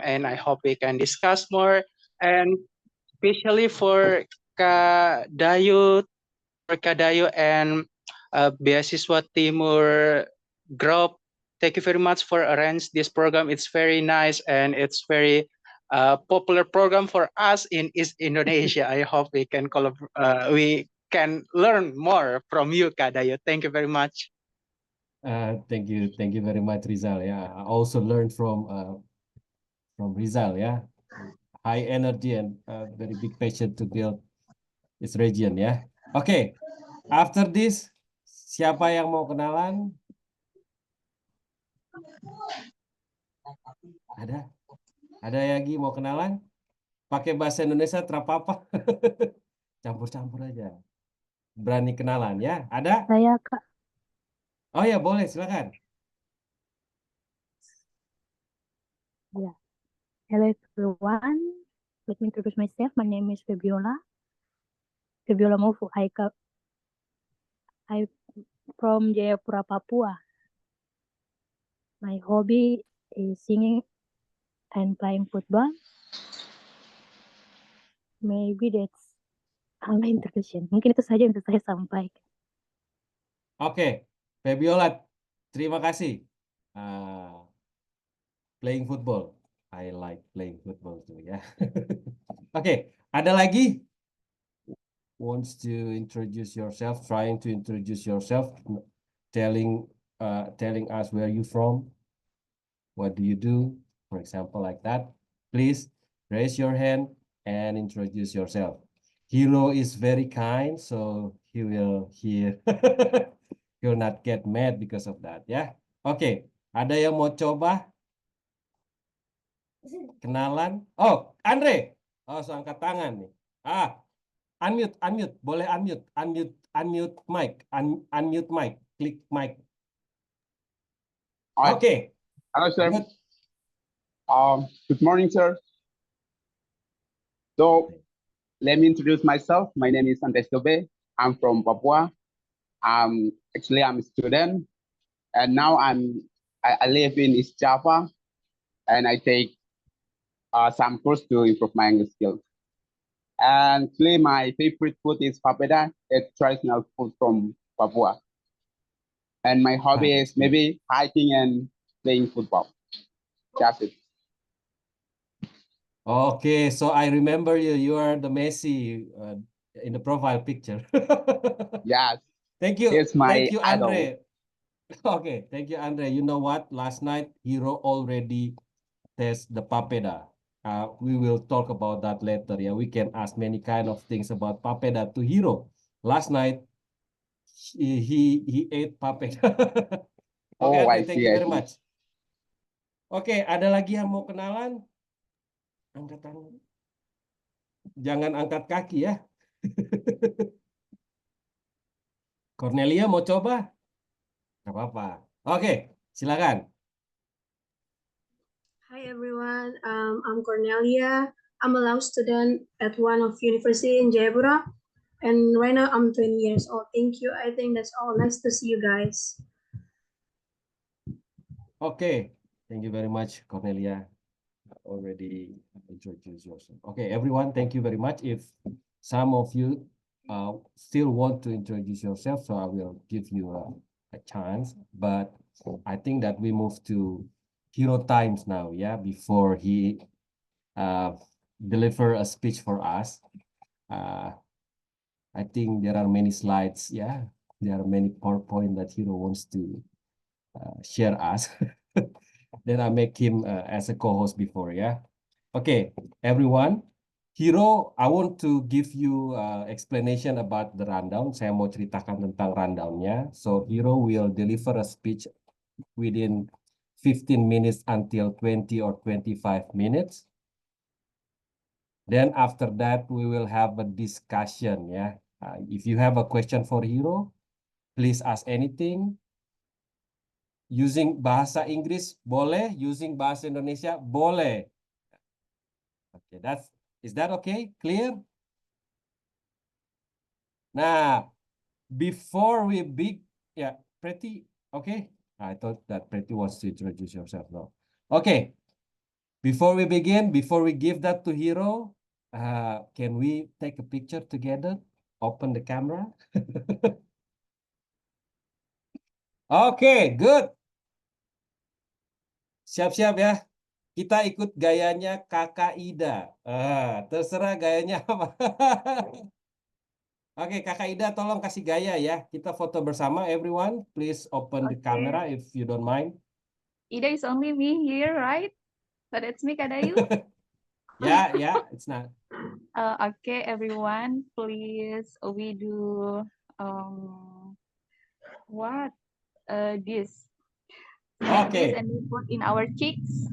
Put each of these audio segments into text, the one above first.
and I hope we can discuss more. And especially for Kadayu and Beasiswa Timur group. Thank you very much for arrange this program. It's very nice and it's very popular program for us in East Indonesia. I hope we can learn more from you, Kadayu. Thank you very much. Thank you very much, Rizal. Yeah, I also learned from Rizal. Yeah, high energy and very big passion to build this region. Yeah. Okay. After this, siapa yang mau kenalan? Ada lagi mau kenalan? Pakai bahasa Indonesia terapa-apa? Campur-campur aja. Berani kenalan ya? Ada? Saya Kak. Oh ya, boleh, silakan. Yeah. Hello everyone. Let me introduce myself. My name is Febiola. Febiola Mofu. I from Jayapura, Papua. My hobby is singing and playing football. Maybe that's all my introduction. Mungkin itu saja yang bisa saya sampaikan. Oke, Febiola, terima kasih. Playing football. I like playing football too, ya. Oke, ada lagi? Wants to introduce yourself, trying to introduce yourself, telling us where you from, what do you do, for example, like that. Please raise your hand and introduce yourself. Hiro is very kind, so he will not get mad because of that, ya. Oke, ada yang mau coba kenalan? Oh, Andre. Oh, so angkat tangan nih. Unmute, boleh unmute mic, unmute mic, klik mic. Okay. Hello, sir. Good. Good morning, sir. So, let me introduce myself. My name is Andres Tobe. I'm from Papua. Actually, I'm a student, and now I live in East Java, and I take some course to improve my English skills. And actually, my favorite food is papeda. It's traditional food from Papua. And my hobby is maybe hiking and playing football. That's it. Okay, so I remember you. You are the Messi in the profile picture. Yes. Thank you. It's my Thank you, idol. Andre. Okay, thank you, Andre. You know what? Last night, Hiro already test the papeda. We will talk about that later. Yeah, we can ask many kind of things about papeda to Hiro. Last night, he ate papeda. Okay, Oh, Andre, I thank see. you very much. Oke, ada lagi yang mau kenalan? Angkat tangan. Jangan angkat kaki ya. Cornelia mau coba? Gak apa-apa. Oke, silakan. Hi everyone, I'm Cornelia. I'm a law student at one of university in Jayapura, and right now I'm 20 years old. Thank you. I think that's all. Nice to see you guys. Okay, thank you very much, Cornelia. Already introduced yourself. Okay, everyone, thank you very much. If some of you still want to introduce yourself, so I will give you a chance. But I think that we move to Hero Times now, yeah, before he deliver a speech for us. I think there are many slides, yeah. There are many PowerPoint that Hero wants to share us. Then I make him as a co-host before, yeah. Okay, everyone. Hiro, I want to give you explanation about the rundown. Saya mau ceritakan tentang rundownnya. So Hiro will deliver a speech within 15 minutes until 20 or 25 minutes. Then after that, we will have a discussion, yeah. If you have a question for Hiro, please ask anything. Using bahasa Inggris boleh, using bahasa Indonesia boleh. Okay, is that okay? Clear? Now, before we yeah, Pretty, okay? I thought that Pretty wants to introduce yourself now. Okay. Before we begin, before we give that to Hiro, can we take a picture together? Open the camera. Okay, good. Siap-siap ya. Kita ikut gayanya Kakak Ida. Terserah gayanya apa. Oke, Kakak Ida tolong kasih gaya ya. Kita foto bersama, everyone. Please open the camera if you don't mind. Ida is only me here, right? So that's me, Kadayu. Yeah, it's not. Okay, everyone, please, we do what? This. Like Okay. this, and we put in our cheeks.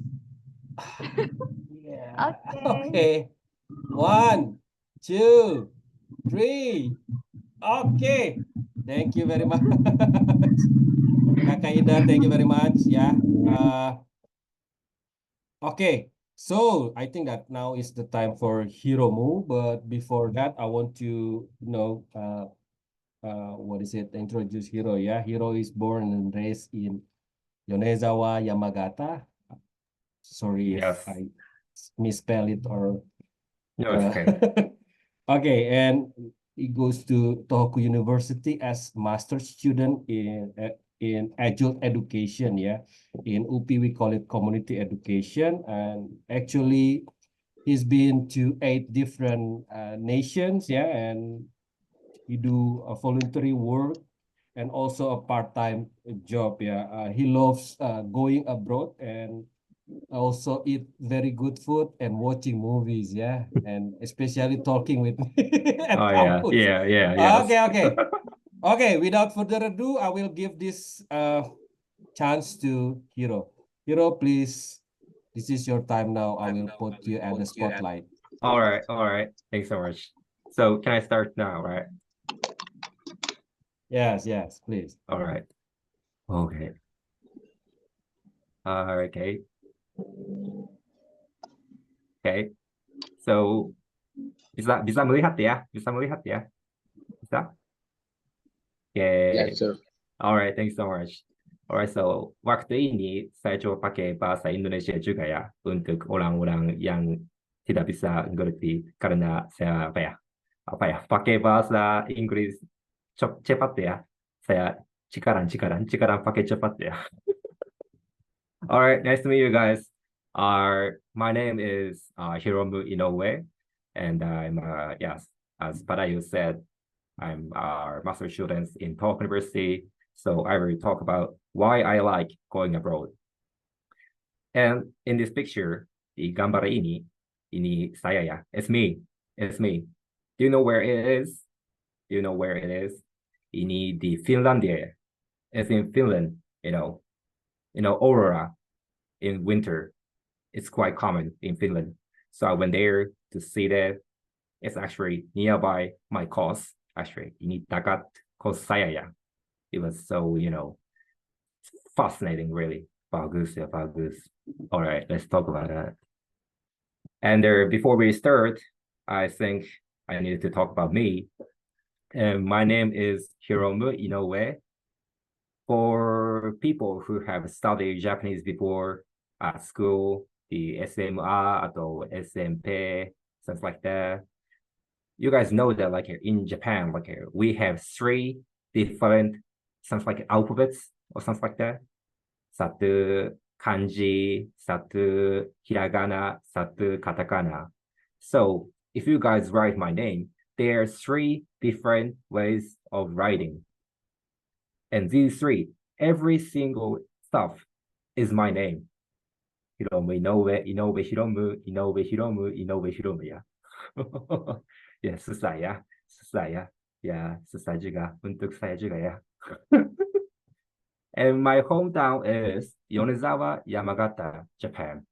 Yeah. Okay. Okay. 1, 2, 3. Okay. Thank you very much. Kakak Ida, thank you very much. Yeah. Okay. So I think that now is the time for Hiromu, but before that, I want to introduce Hiro. Yeah, Hiro is born and raised in Yonezawa, Yamagata. Sorry Yes. if I misspell it or. No, it's okay. Okay, and he goes to Tohoku University as master's student in adult education. Yeah, in UP we call it community education, and actually he's been to 8 different nations. Yeah, and he do a voluntary work and also a part-time job. Yeah, he loves going abroad and also eat very good food and watching movies. Yeah, and especially talking with me at Oh yeah, campus. yes. Okay. Without further ado, I will give this chance to Hiro. Hiro, please. This is your time now. I will put you at the spotlight. All right. Thanks so much. So can I start now, right? Yes, please. All right. Okay. Okay. Okay. So bisa melihat ya? Bisa? Okay. Yes, sir. Alright, thanks so much. Alright, so waktu ini saya coba pakai bahasa Indonesia juga ya untuk orang-orang yang tidak bisa mengerti karena saya pakai bahasa Inggris cepat ya. Saya cikaran pakai cepat ya. Alright, nice to meet you guys. My name is Hiromu Inoue, and I'm yes, as Padayu said, I'm our master students in Tohoku University. So I will talk about why I like going abroad. And in this picture, the gambar ini saya ya. It's me. Do you know where it is? Ini di Finlandia. It's in Finland, aurora in winter. It's quite common in Finland. So I went there to see that. It's actually nearby my course. Actually, ini dekat kos saya ya. It was so, fascinating, really. Bagus. All right, let's talk about that. And before we start, I think I needed to talk about me. And my name is Hiromu Inoue. For people who have studied Japanese before at school, the SMA, atau SMP, stuff like that, you guys know that in Japan, we have 3 different sounds like alphabets or something like that. Satu kanji, satu hiragana, satu katakana. So if you guys write my name, there are 3 different ways of writing. And these 3, every single stuff is my name. Hiromu Inoue, Hiromu, ya. Ya, susah ya. Ya, susah juga untuk saya juga ya. And my hometown is Yonezawa, Yamagata, Japan.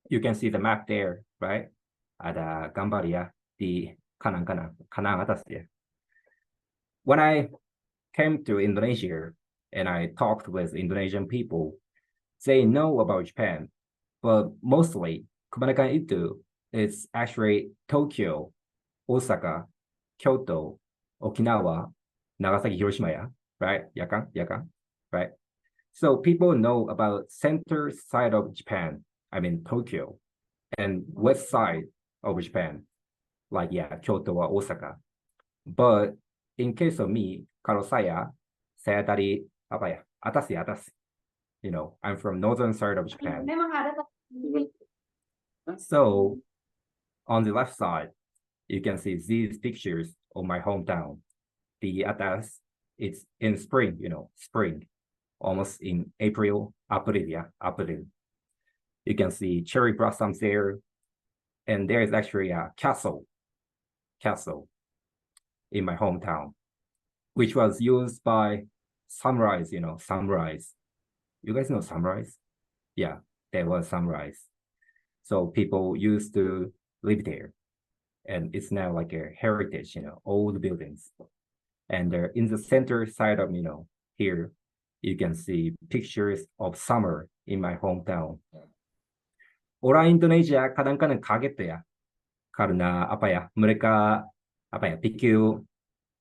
You can see the map there, right? Ada gambar ya di kanan atas ya. When I came to Indonesia and I talked with Indonesian people, they know about Japan, but mostly kebanyakan itu is actually Tokyo, Osaka, Kyoto, Okinawa, Nagasaki, Hiroshima, ya, right? Yakan, right? So people know about center side of Japan, I mean Tokyo, and west side of Japan, like Kyoto or Osaka. But in case of me, kalau saya dari apa ya, atas. You know, I'm from northern side of Japan. So on the left side, you can see these pictures of my hometown. The atas, it's in spring, you know, spring, almost in April. April. You can see cherry blossoms there, and there is actually a castle in my hometown, which was used by samurais, you know, samurais. You guys know samurais? Yeah, there was samurais. So people used to live there, and it's now like a heritage, you know, old buildings. And in the center side of, you know, here, you can see pictures of summer in my hometown. Orang Indonesia kadang-kadang kaget ya, karena apa ya, mereka apa ya, pikir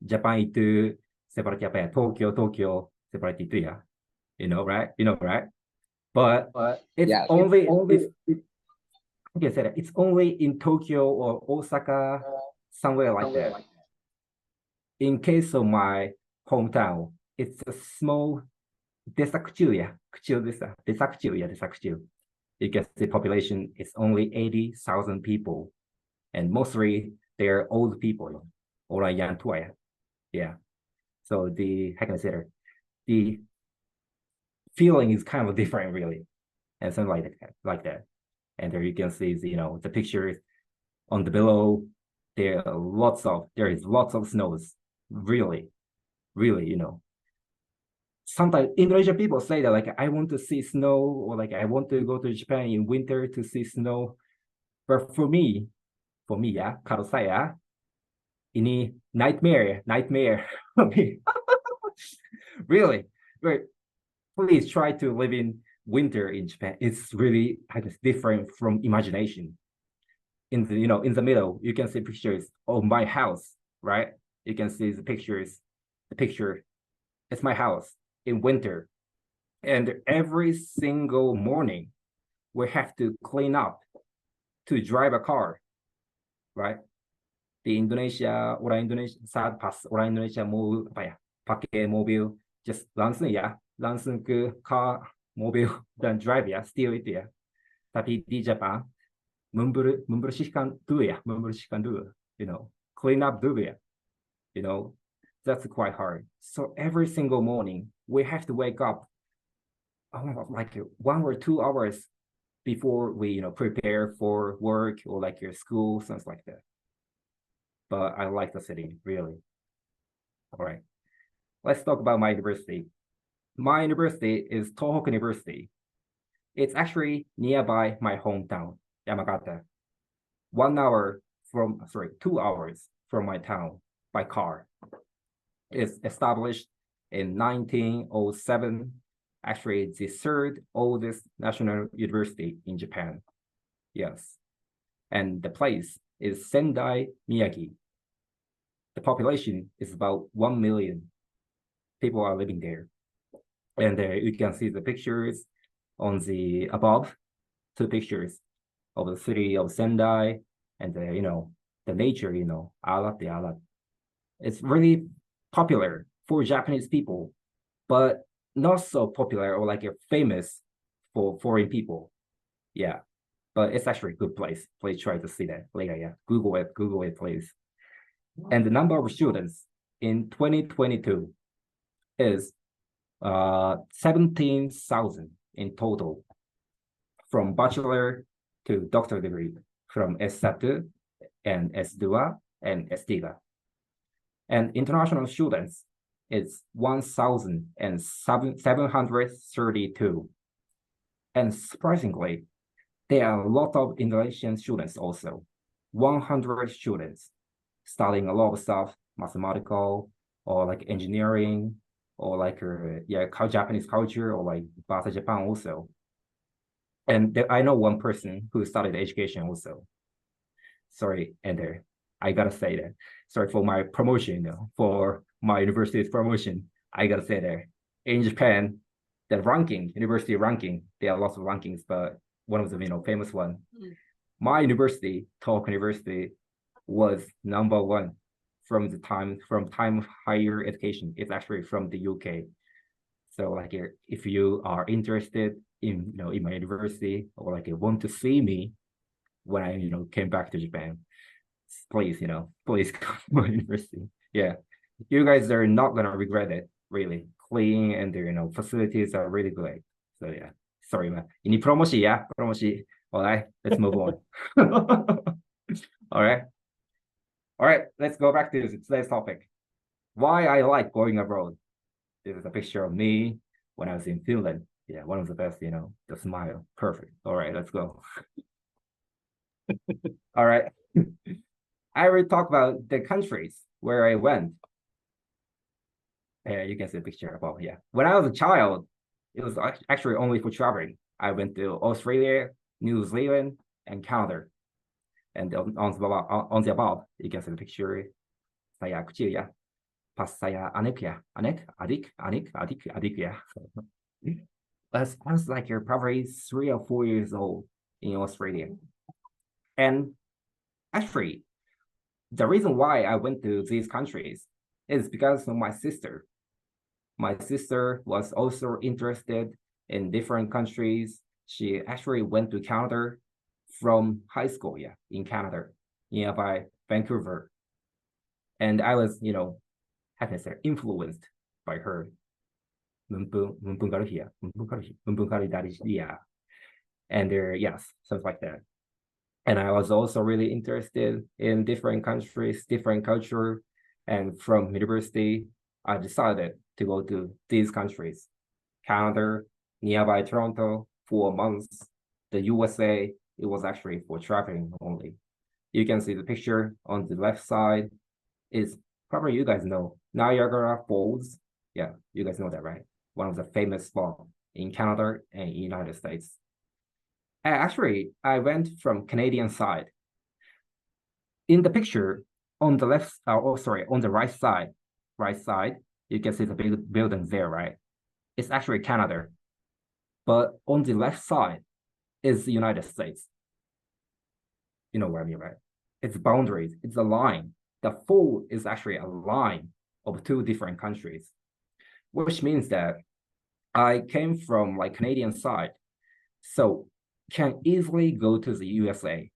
Jepang itu seperti apa ya, Tokyo seperti itu ya. You know, right? But it's yeah, only it's only in Tokyo or Osaka, somewhere like that. In case of my hometown, it's a small desa kecil ya, desa kecil. You can see population is only 80,000 people, and mostly they're old people, orang yang tua ya. Yeah. So how can I say that? The feeling is kind of different, really, and something like that. And there you can see, you know, the pictures on the below. There is lots of snows. Really, you know. Sometimes Indonesian people say that, like, I want to see snow, or like I want to go to Japan in winter to see snow. But for me, ya, kalau saya, ini nightmare for me. Really, please try to live in winter in Japan. It's really, I guess, different from imagination. In the middle, you can see pictures of my house, right? You can see the picture. It's my house in winter, and every single morning we have to clean up to drive a car, right? Orang Indonesia saat pas orang Indonesia mau apa ya, pakai mobil, just langsung ke car, mobil dan drive ya, still itu ya. Tapi di Jepang membersihkan dulu, you know, clean up dulu ya, you know. That's quite hard. So every single morning we have to wake up like 1 or 2 hours before we, you know, prepare for work or like your school, something like that. But I like the city, really. All right, let's talk about my university. My university is Tohoku University. It's actually nearby my hometown, Yamagata. 2 hours from my town by car. It's established in 1907. Actually, it's the third oldest national university in Japan. Yes. And the place is Sendai, Miyagi. The population is about 1 million people are living there. And you can see the pictures on the above, 2 pictures of the city of Sendai and you know, the nature, you know, alat. It's really popular for Japanese people, but not so popular or like famous for foreign people. Yeah, but it's actually a good place. Please try to see that later. Yeah, Google it, please. And the number of students in 2022 is 17,000 in total, from bachelor to doctor degree, from S1 and S2 and S3. And international students is 1,732. And surprisingly, there are a lot of Indonesian students also, 100 students studying a lot of stuff, mathematical or like engineering or like Japanese culture or like Bahasa Japan also. And I know one person who studied education also. Sorry, and I gotta say that. Sorry for my promotion, you know, for my university's promotion. I gotta say that in Japan, the ranking, university ranking, there are lots of rankings, but one of the, you know, famous one my university, Tohoku University, was #1 from time of higher education. It's actually from the UK. So like if you are interested in in my university, or like want to see me when I came back to Japan, please please come to my university. Yeah, you guys are not gonna regret it. Really clean, and their facilities are really great. So yeah, sorry man. Ini promosi ya, promosi. All right, let's move on. All right, let's go back to today's topic. Why I like going abroad. This is a picture of me when I was in Finland. Yeah, one of the best, the smile. Perfect. All right, let's go. All right. I already talked about the countries where I went. Yeah, you can see the picture above. Yeah. When I was a child, it was actually only for traveling. I went to Australia, New Zealand, and Canada. And on the above, you can see the picture. Saya kecil ya. Pas saya adik ya. Adik ya. I was like probably 3 or 4 years old in Australia. And actually, the reason why I went to these countries is because of my sister. My sister was also interested in different countries. She actually went to Canada from high school, yeah, in Canada, nearby Vancouver. And I was, how can I say, influenced by her. And yes, something like that. And I was also really interested in different countries, different culture. And from university, I decided to go to these countries: Canada, nearby Toronto, for months. The USA, it was actually for traveling only. You can see the picture on the left side is probably, you guys know, Niagara Falls. Yeah, you guys know that, right? One of the famous spots in Canada and United States. And actually, I went from Canadian side. In the picture, on the left, on the right side, you can see the big building there, right? It's actually Canada. But on the left side is the United States. You know what I mean, right? It's boundaries, it's a line. The fold is actually a line of 2 different countries, which means that I came from like Canadian side, so can easily go to the USA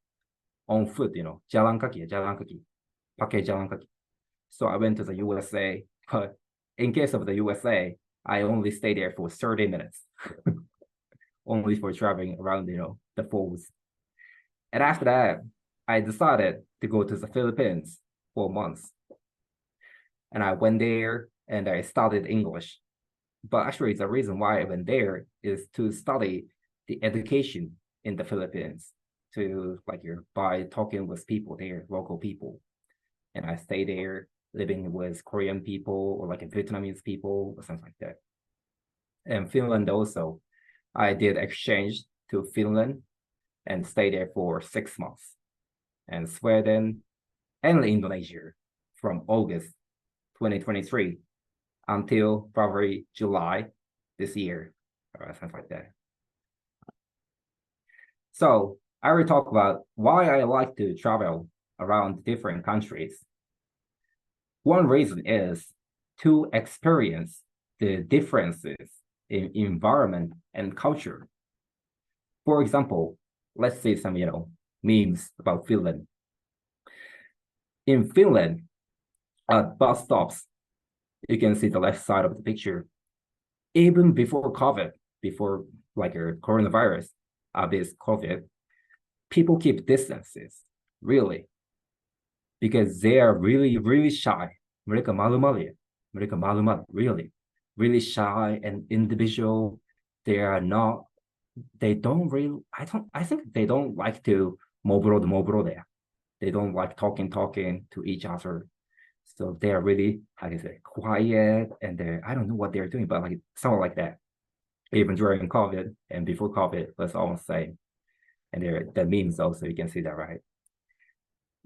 on foot, jalan kaki, pakai jalan kaki. So I went to the USA, but in case of the USA, I only stayed there for 30 minutes, only for traveling around, the falls. And after that, I decided to go to the Philippines for months. And I went there and I studied English. But actually, the reason why I went there is to study the education in the Philippines, to by talking with people there, local people. And I stayed there living with Korean people or like Vietnamese people or something like that. And Finland also, I did exchange to Finland and stayed there for 6 months. And Sweden and Indonesia from August 2023 until probably July this year, or something like that. So I already talked about why I like to travel around different countries. One reason is to experience the differences in environment and culture. For example, let's say some, memes about Finland. In Finland, at bus stops, you can see the left side of the picture. Even before COVID, before coronavirus, this COVID, people keep distances, really, because they are really, really shy. Mereka malu-malu, really shy and individual. I think they don't like to mobrol there. They don't like talking to each other. So they are really, how do you say, quiet, and I don't know what they're doing, but something like that. Even during COVID and before COVID, was almost the same. And the memes also, you can see that, right?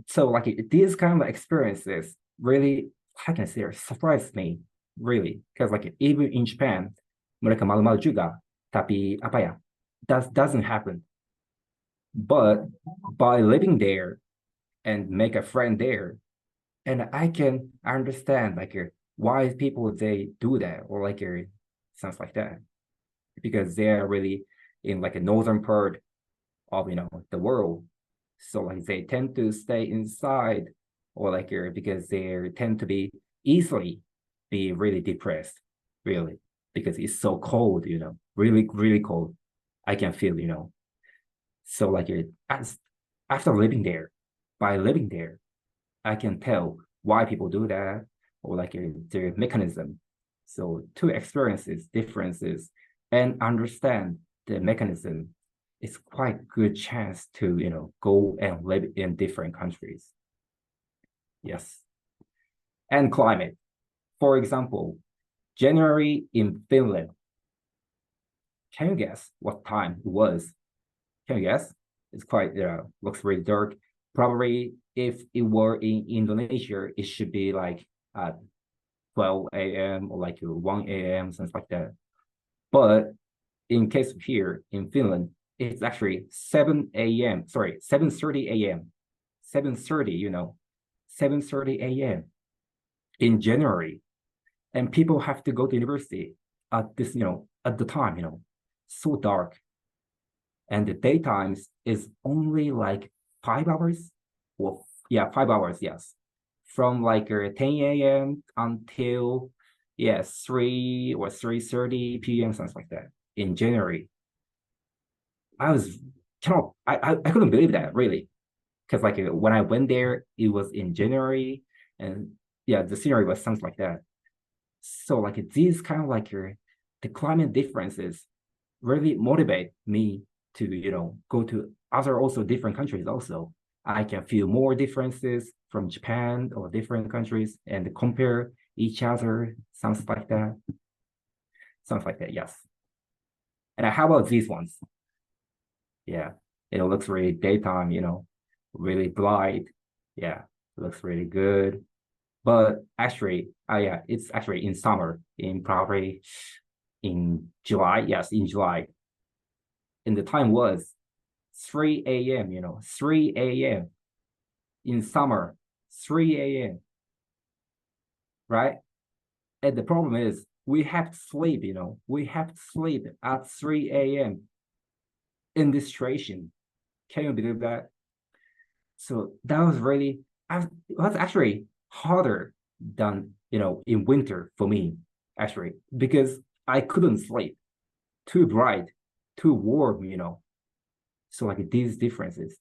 So these kind of experiences really, how can I say, surprised me, really. Because even in Japan, mereka malu-malu juga, tapi doesn't happen. But by living there and make a friend there, and I can understand like why people they do that, or like sounds like that, because they're really in like a northern part of the world, so like they tend to stay inside, or like because they tend to be easily be really depressed, really, because it's so cold, really really cold. I can feel, so like as after living there, by living there, I can tell why people do that, or like their mechanism. So to experiences differences and understand the mechanism, it's quite good chance to go and live in different countries. Yes. And climate. For example, January in Finland. Can you guess what time it was? Can you guess? It's quite looks really dark. Probably if it were in Indonesia, it should be like 12 a.m. or like 1 a.m., something like that. But in case of here in Finland, it's actually 7 a.m. Sorry, 7:30 a.m. 7:30, 7:30 a.m. in January. And people have to go to university at this, at the time, so dark. And the daytimes is only like 5 hours. Well, yeah, 5 hours, yes. From like 10 a.m. until 3 or 3:30 p.m., something like that in January. I couldn't believe that, really, because like when I went there, it was in January, and the scenery was something like that. So like these kind of like the climate differences really motivate me to go to other also different countries also. I can feel more differences from Japan or different countries and compare each other, something like that. Something like that, yes. And how about these ones? Yeah, it looks really daytime, really bright. Yeah, it looks really good. But actually, it's actually in summer, probably in July. Yes, in July. And the time was 3 a.m., 3 a.m. in summer, 3 a.m. Right? And the problem is we have to sleep, we have to sleep at 3 a.m. in this situation. Can you believe that? So that was really, it was actually harder than, in winter for me, actually, because I couldn't sleep. Too bright, too warm, So like these differences.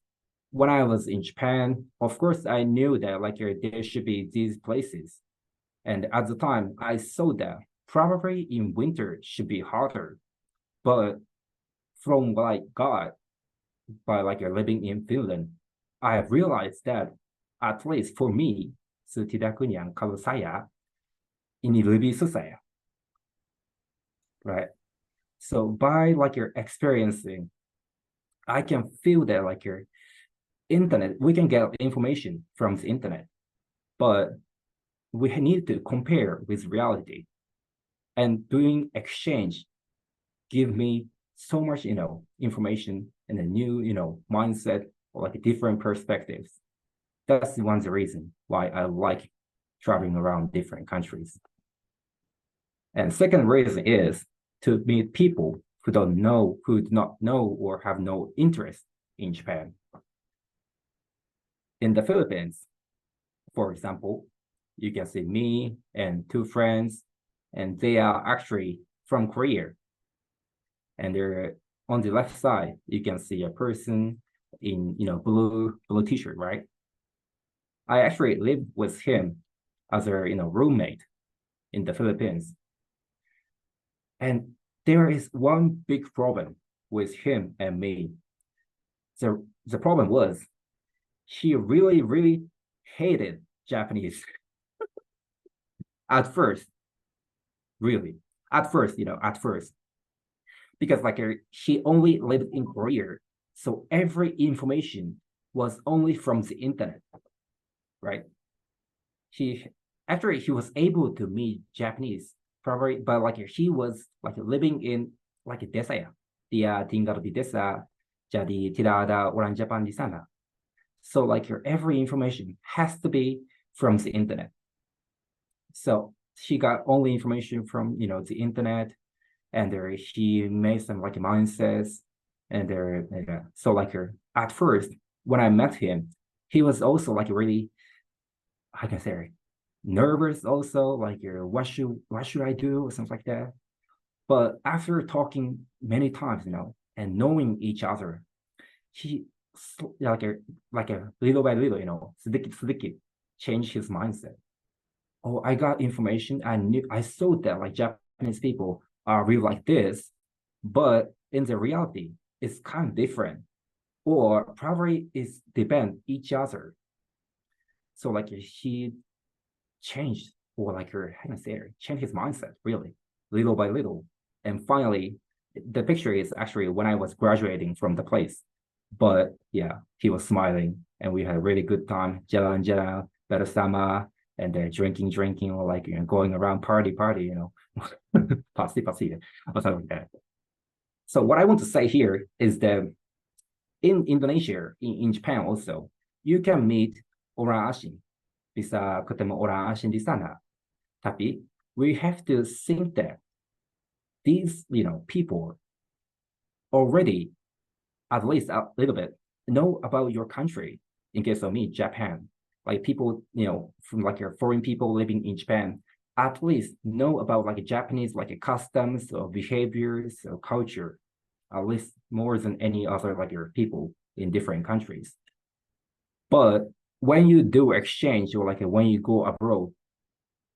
When I was in Japan, of course, I knew that like there should be these places. And at the time, I saw that probably in winter should be harder. But from what I got by like living in Finland, I have realized that at least for me, setidaknya kalau saya ini lebih susah, right? So by like you're experiencing, I can feel that like your internet, we can get information from the internet, but we need to compare with reality. And doing exchange give me so much, information and a new, mindset or like different perspectives. That's one of the reason why I like traveling around different countries. And second reason is to meet people who do not know or have no interest in Japan. In the Philippines, for example, you can see me and two friends, and they are actually from Korea. And they're on the left side, you can see a person in blue t-shirt, right? I actually lived with him as a roommate in the Philippines. And there is one big problem with him and me. The problem was he really, really hated Japanese at first, really, at first, because like he only lived in Korea. So every information was only from the internet, right? He was able to meet Japanese probably, but like he was like living in like a desa, dia tinggal di desa. Jadi tidak ada orang Jepang di sana. So like your every information has to be from the internet. So she got only information from the internet, and there she made some like mindsets, and there so like her at first when I met him, he was also like really, how can I say, nervous also, like what should I do or something like that. But after talking many times, and knowing each other, he like a little by little, sedikit changed his mindset. Oh, I got information. I saw that like Japanese people are really like this, but in the reality, it's kind of different, or probably it's depend each other. So like he changed, or like how can I say it, changed his mindset really, little by little, and finally, the picture is actually when I was graduating from the place. But yeah, he was smiling, and we had a really good time. Jalan-jalan bersama, and they're drinking, or like going around party, pasti, or something like that. So what I want to say here is that in Indonesia, in Japan also, you can meet orang asing, bisa ketemu orang asing di sana. Tapi we have to think that these people already, at least a little bit, know about your country. In case of me, Japan, like people from like your foreign people living in Japan, at least know about like Japanese like customs or behaviors or culture, at least more than any other like your people in different countries. But when you do exchange, or like when you go abroad,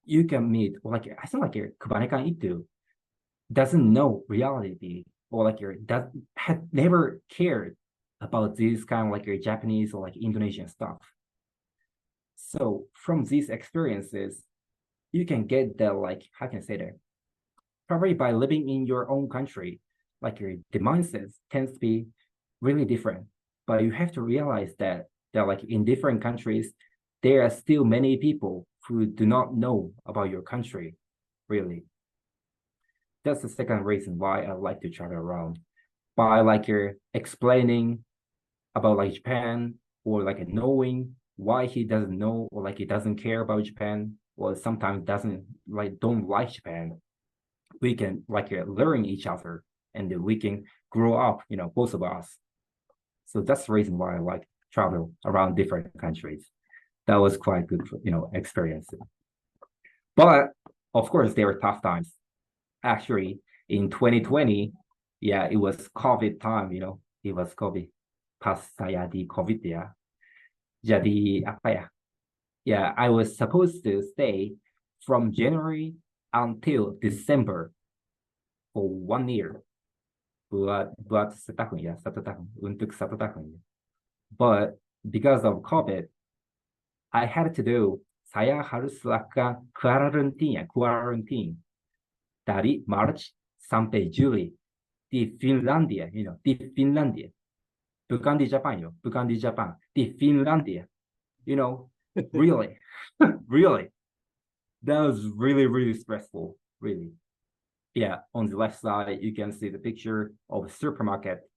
you can meet, or like I think like kebanyakan itu doesn't know reality, or like that had never cared about this kind of like your Japanese or like Indonesian stuff. So from these experiences, you can get that, like, how can I say that? Probably by living in your own country, like the mindset tends to be really different. But you have to realize that like in different countries, there are still many people who do not know about your country, really. That's the second reason why I like to travel around. By like explaining about like Japan, or like knowing why he doesn't know, or like he doesn't care about Japan, or sometimes don't like Japan, we can like learn each other, and we can grow up, both of us. So that's the reason why I like travel around different countries. That was quite good, experience. But of course, there were tough times. Actually, in 2020, yeah, it was COVID time, it was COVID. Pas saya di COVID ya. Jadi apa ya? Yeah, I was supposed to stay from January until December for 1 year. Buat setahun ya, untuk satu tahun. But because of COVID, I had to do, saya harus lakukan quarantine dari March sampai Juli di Finlandia, di Finlandia. Bukan di Japan, di Finlandia. Really, really. That was really, really stressful, really. Yeah, on the left side, you can see the picture of a supermarket.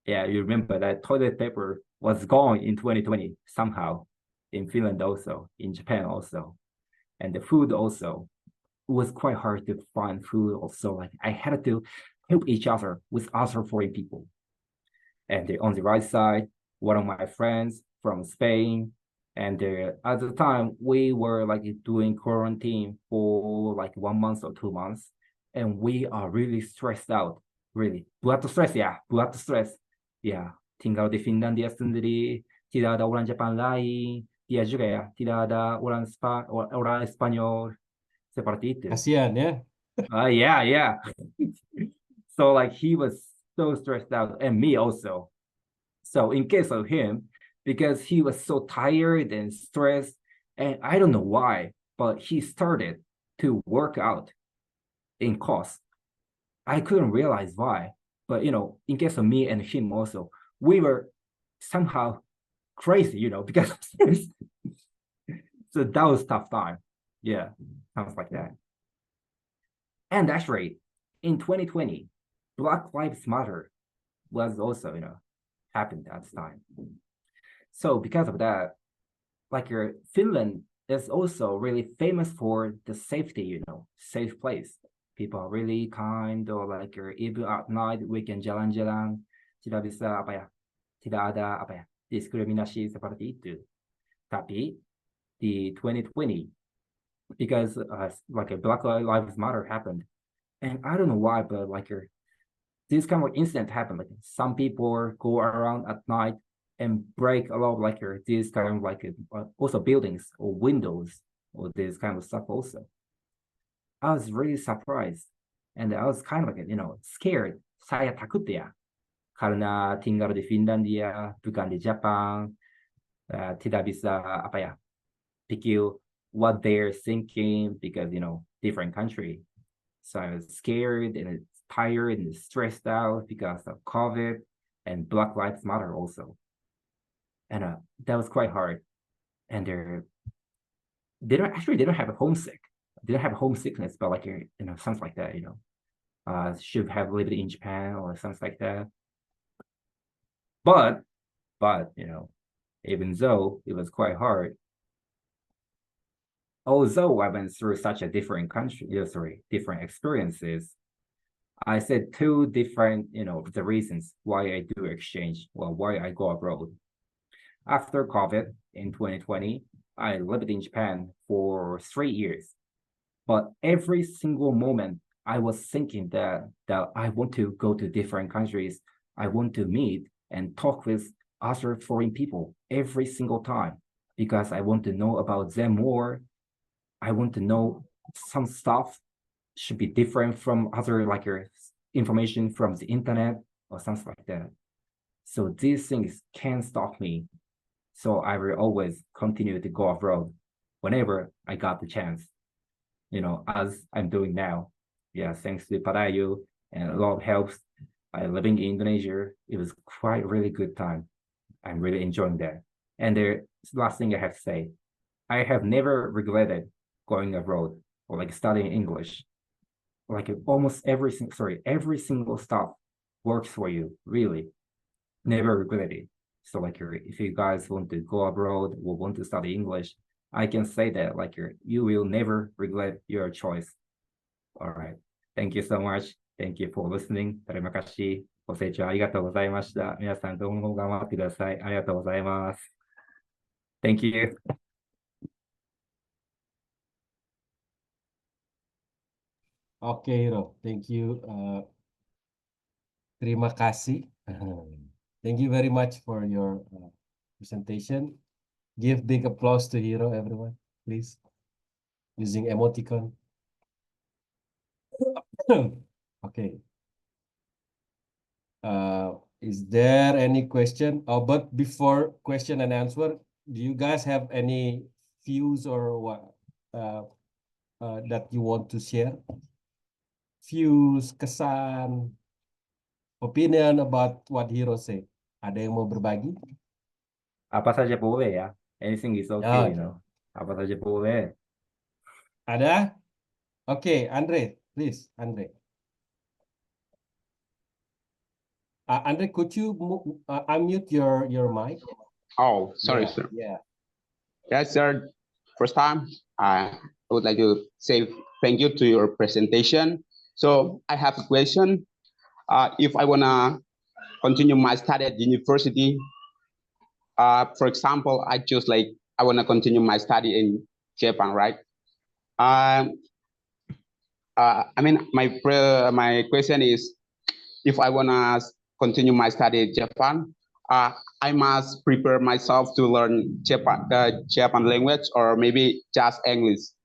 Yeah, you remember that toilet paper was gone in 2020 somehow, in Finland also, in Japan also. And the food also, it was quite hard to find food also. Like I had to help each other with other foreign people. And on the right side, one of my friends from Spain, and at the time we were like doing quarantine for like 1 month or 2 months, and we are really stressed out, really. Buat stress. Ya, tinggal di Finlandia sendiri, tidak ada orang Jepang lain, dia juga ya, tidak ada orang Spanyol, seperti itu. Kasihan ya. Yeah. So like he was so stressed out, and me also. So in case of him, because he was so tired and stressed, and I don't know why, but he started to work out in class. I couldn't realize why, but in case of me and him also, we were somehow crazy, because of stress. So that was a tough time. Yeah, sounds like that. And actually, in 2020, Black Lives Matter was also, happened at the time. So because of that, like Finland is also really famous for the safety, you know, safe place. People are really kind, or like even at night we can jalan-jalan, tidak bisa apa ya, tidak ada apa ya, diskriminasi seperti itu. Tapi di 2020, because like a Black Lives Matter happened, and I don't know why, but like this kind of incident happened. Like some people go around at night and break a lot of like these kind of like also buildings or windows or this kind of stuff also. I was really surprised, and I was kind of like, you know, scared. Saya takut ya, karena tinggal di Finlandia, bukan di Jepang, tidak bisa apa ya, pikir what they're thinking, because you know, different country. So I was scared and tired and stressed out because of COVID and Black Lives Matter also, and that was quite hard. And they don't have a homesick. They don't have homesickness, but like you know, something like that, you know, should have lived in Japan or something like that. But you know, even though it was quite hard, although I went through such a different country, different experiences, I said two different, you know, the reasons why I do exchange, well, why I go abroad. After COVID in 2020, I lived in Japan for 3 years. But every single moment, I was thinking that I want to go to different countries. I want to meet and talk with other foreign people every single time, because I want to know about them more. I want to know some stuff should be different from other like information from the internet or something like that. So these things can't stop me. So I will always continue to go abroad whenever I got the chance, you know, as I'm doing now. Yeah, thanks to Padayu and a lot of helps. Living in Indonesia, it was quite a really good time. I'm really enjoying that. And the last thing I have to say, I have never regretted going abroad or like studying English. Like almost every single stuff works for you, really. Never regret it. So like if you guys want to go abroad or want to study English, I can say that like you will never regret your choice. All right. Thank you so much. Thank you for listening. terima kasih. ご清聴ありがとうございました。皆さんどうも頑張ってください。ありがとうございます。Thank you. Okay, Hiro. Thank you. Terima kasih. Thank you very much for your presentation. Give big applause to Hiro, everyone, please. Using emoticon. Okay. Is there any question? Oh, but before question and answer, do you guys have any views or what that you want to share? Views, kesan, opinion about what Hiro said. Ada yang mau berbagi? Apa saja boleh ya. Anything is okay, you know. Apa saja boleh. Ada? Okay, Andre, please, Andre. Andre, could you unmute your mic? Oh, sorry, Yeah, sir. yeah. Yes, sir. First time, I would like to say thank you to your presentation. So I have a question. If I wanna continue my study at university, for example, I choose like I wanna continue my study in Japan, right? I mean, my question is, if I wanna continue my study in Japan, I must prepare myself to learn Japan language, or maybe just English.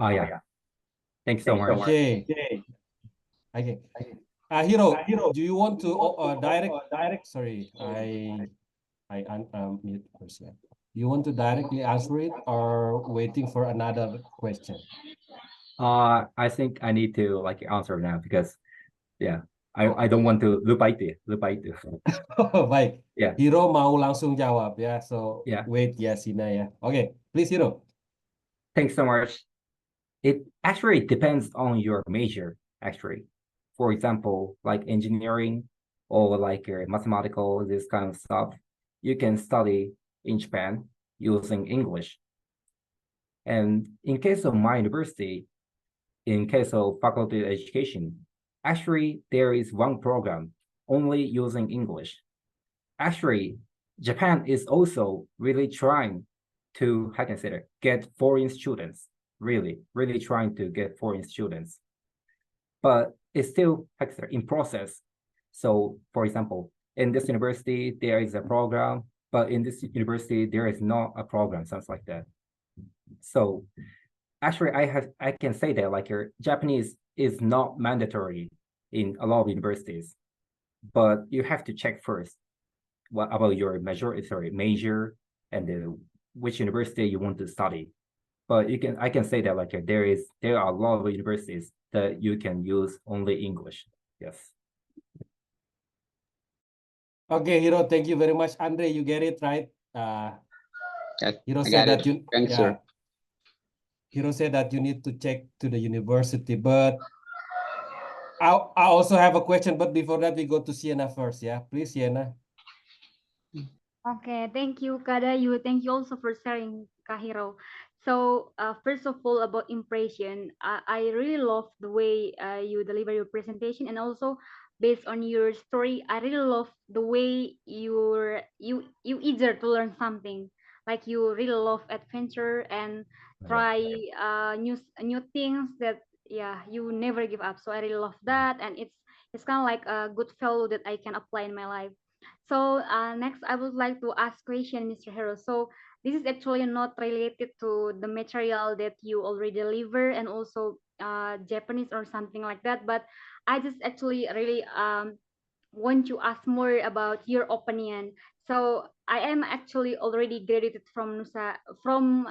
Oh yeah. Thanks so much. Okay. Okay. Hiro, do you want to direct? Sorry, I unmute first. Yeah. You want to directly answer it or waiting for another question? I think I need to like answer now because yeah, I don't want to lupa itu. Baik. Yeah. Hiro mau langsung jawab ya. So Yeah. wait ya Sina ya. Okay, please Hiro. Thanks so much. It actually depends on your major, actually. For example, like engineering or like mathematical, this kind of stuff, you can study in Japan using English. And in case of my university, in case of faculty education, actually there is one program only using English. Actually, Japan is also really trying to, how can I say that, get foreign students, really trying to get foreign students. But it's still in process. So, for example, in this university, there is a program, but in this university, there is not a program, something like that. So actually, I can say that like Japanese is not mandatory in a lot of universities, but you have to check first what about your major and which university you want to study. But I can say that like there are a lot of universities that you can use only English. Yes. Okay, Hiro, thank you very much. Andre, you get it right. Yes, Hiro I said got that it. Thanks, sir. Hiro said that you need to check to the university, but I also have a question, but before that we go to Sienna first. Yeah, please, Sienna. Okay, thank you, Kadayu. Thank you also for sharing, Kahiro. So, first of all, about impression, I really love the way you deliver your presentation, and also based on your story, I really love the way you eager to learn something. Like you really love adventure and try new things that you never give up. So I really love that, and it's kind of like a good value that I can apply in my life. So next, I would like to ask question, Mr. Hero. So this is actually not related to the material that you already deliver and also Japanese or something like that. But I just actually really want to ask more about your opinion. So I am actually already graduated from Nusa from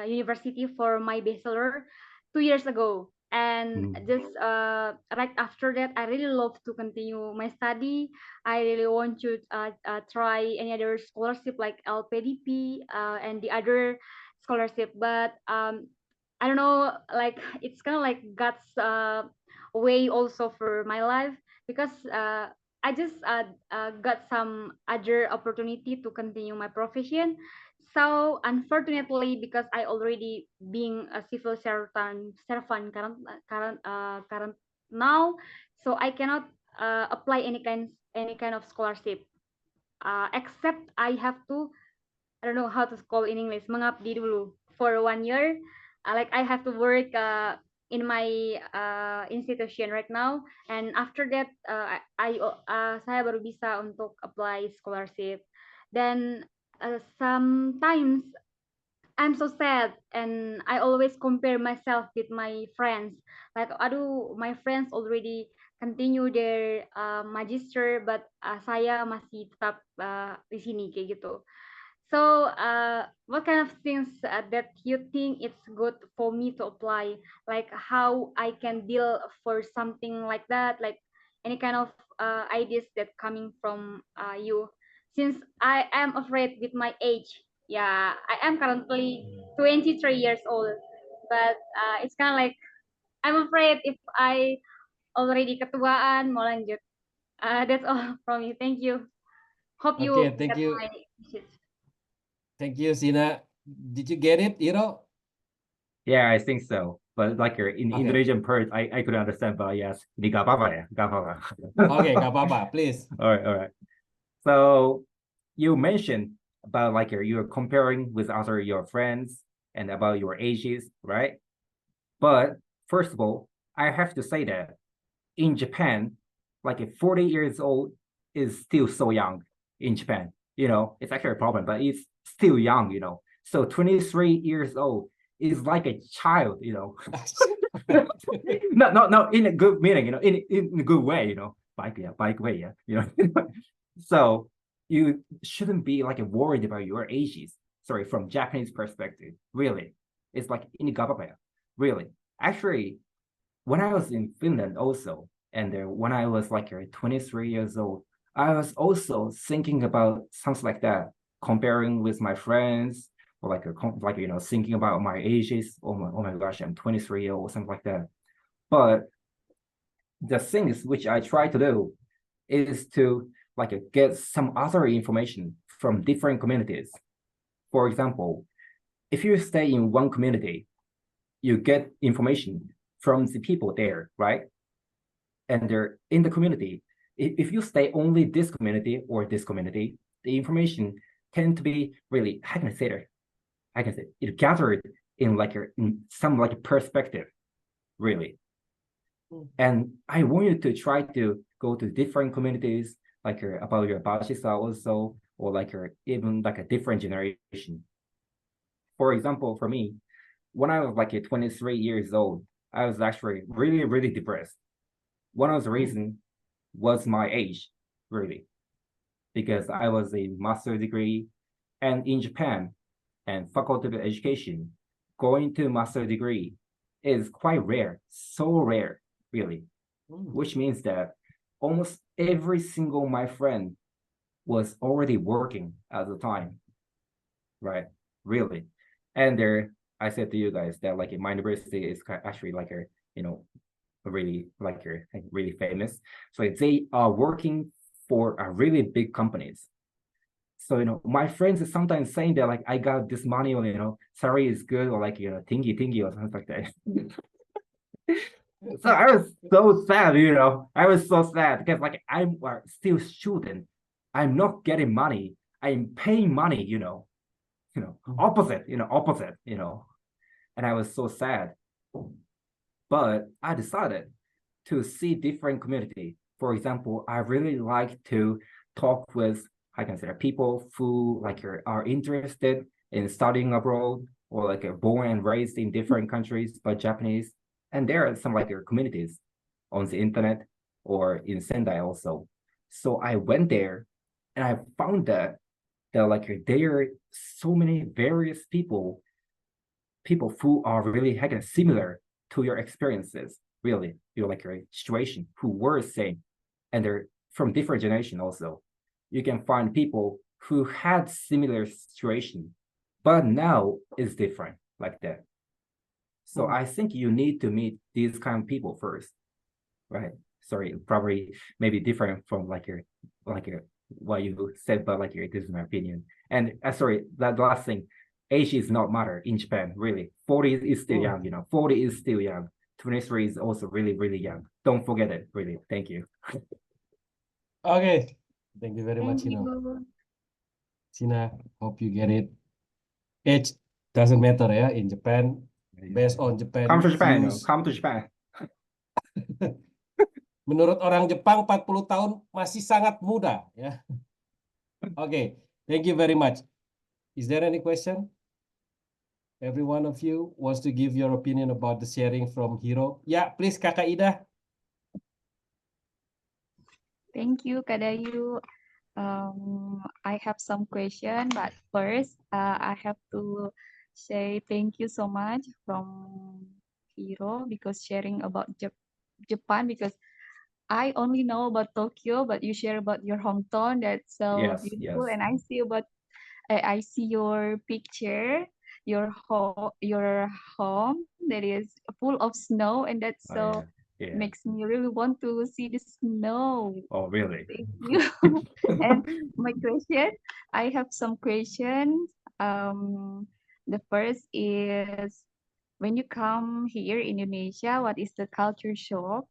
university for my bachelor 2 years ago. And just right after that, I really love to continue my study. I really want to try any other scholarship like LPDP and the other scholarship. But I don't know, like it's kind of like God's way also for my life because I just got some other opportunity to continue my profession. So unfortunately, because I already being a civil servant current now, so I cannot apply any kind of scholarship. Except I have to, I don't know how to call in English, mengabdi dulu for 1 year. Like I have to work in my institution right now, and after that saya baru bisa untuk apply scholarship. Then sometimes I'm so sad and I always compare myself with my friends. Like, aduh, my friends already continue their magister, but saya masih tetap di sini kayak gitu. So, what kind of things that you think it's good for me to apply? Like how I can deal for something like that, like any kind of ideas that coming from you. Since I am afraid with my age, yeah, I am currently 23 years old, but it's kind of like I'm afraid if I already ketuaan mau lanjut. That's all from me. Thank you. Hope you Okay, thank get you. my message. Thank you, Sina. Did you get it, Hiro? Yeah, I think so. But like in Okay. Indonesian part, I couldn't understand. But yes, ini gak apa-apa ya, gak apa-apa. Okay, gak apa-apa, please. All right. So you mentioned about like you're comparing with other your friends and about your ages, right? But first of all, I have to say that in Japan, like a 40 years old is still so young in Japan. You know, it's actually a problem, but it's still young, you know. So 23 years old is like a child, you know. No, in a good meaning, you know, in a good way, you know, bike way, yeah, you know. So you shouldn't be like worried about your ages. Sorry, from Japanese perspective, really, it's like in the really. Actually, when I was in Finland also, and when I was like 23 years old, I was also thinking about something like that, comparing with my friends, or like you know, thinking about my ages. Oh my gosh, I'm 23 years old, something like that. But the things which I try to do is to like get some other information from different communities. For example, if you stay in one community, you get information from the people there, right? And they're in the community. If you stay only this community or this community, the information tend to be really, how can I say it gathered in like in some like perspective, really. And I want you to try to go to different communities, like about your mahasiswa also, or like even like a different generation. For example, for me, when I was like 23 years old, I was actually really, really depressed. One of the reasons was my age, really, because I was a master's degree, and in Japan, and faculty of education, going to master's degree is quite rare, so rare, really, which means that almost every single my friend was already working at the time, right? Really. And there, I said to you guys that like my university is actually like a, really like really famous. So they are working for a really big companies. So my friends are sometimes saying that like I got this money, or salary is good, or like tingy or something like that. So I was so sad, I was so sad because like I'm still student. I'm not getting money. I'm paying money, opposite, and I was so sad. But I decided to see different community. For example, I really like to talk with, I can say, people who like are interested in studying abroad, or like are born and raised in different countries but Japanese. And there are some like communities on the internet or in Sendai also. So I went there and I found that like there are so many various people who are really similar to your experiences, really, like your situation, who were same, and they're from different generation also. You can find people who had similar situation, but now is different like that. So I think you need to meet these kind of people first, right? Sorry, probably maybe different from like your what you said, but like this is my opinion. And sorry, that last thing, age is not matter in Japan, really. 40 is still young, 40 is still young. 23 is also really, really young. Don't forget it, really. Thank you. Okay, thank you very much, Thank you. Sina, hope you get it. Age doesn't matter ya in Japan, based on Japan. Come to Japan, come to Japan. Menurut orang Jepang 40 tahun masih sangat muda ya. Okay, thank you very much. Is there any question? Every one of you wants to give your opinion about the sharing from Hiro. Yeah, please, Kakak Ida. Thank you, Kadayu. I have some question, but first, I have to say thank you so much from Hiro because sharing about Japan, because I only know about Tokyo, but you share about your hometown. That's so beautiful, and I see your picture, your home that is full of snow, and that's so makes me really want to see the snow. Oh, really? Thank you. And my question, I have some questions. The first is, when you come here in Indonesia, what is the culture shock?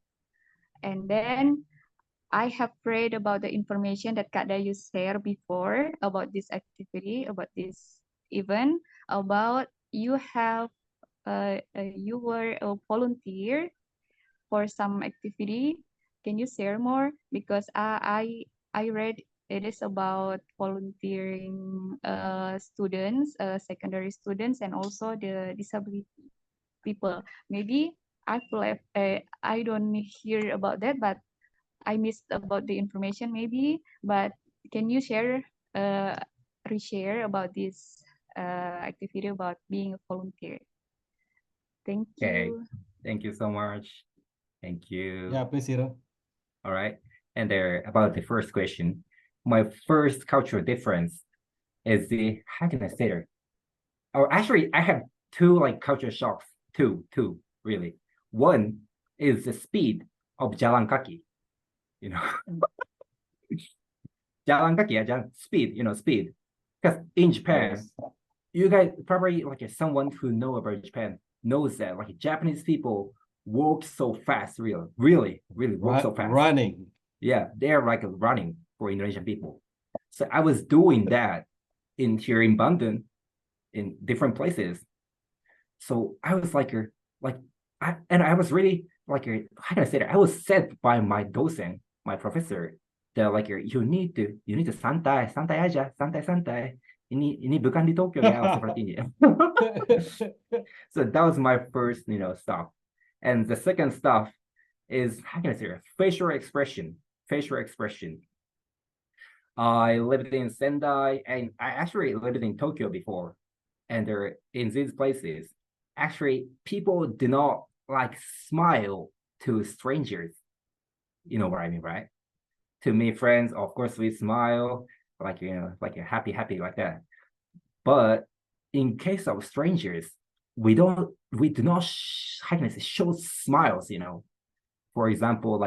And then I have read about the information that Kak Dayu shared before about this activity, about this event, about you were a volunteer for some activity. Can you share more? Because I read it is about volunteering students, secondary students, and also the disability people. Maybe I don't hear about that, but I missed about the information maybe. But can you reshare about this activity about being a volunteer? Thank you. Thank you so much. Thank you. Yeah, please, Hiro. All right. And about the first question, my first cultural difference is how can I say it? Or actually, I have two like culture shocks. Two, really. One is the speed of jalan kaki. jalan kaki ya, jalan speed, speed. Because in Japan, Yes. you guys probably like someone who know about Japan knows that like Japanese people walk so fast, really walk so fast. Running. Yeah, they're like running for Indonesian people. So I was doing that here in Bandung, in different places. So I was I was really how can I say that? I was said by my docent, my professor, that you need to santai aja, santai. Ini bukan di Tokyo ya, sepertinya. So that was my first, stuff. And the second stuff is, how can I say it? Facial expression. I lived in Sendai, and I actually lived in Tokyo before. And in these places, actually, people do not smile to strangers. You know what I mean, right? To me, friends, of course, we smile, happy, like that. But in case of strangers, we do not how can I say, show smiles, For example,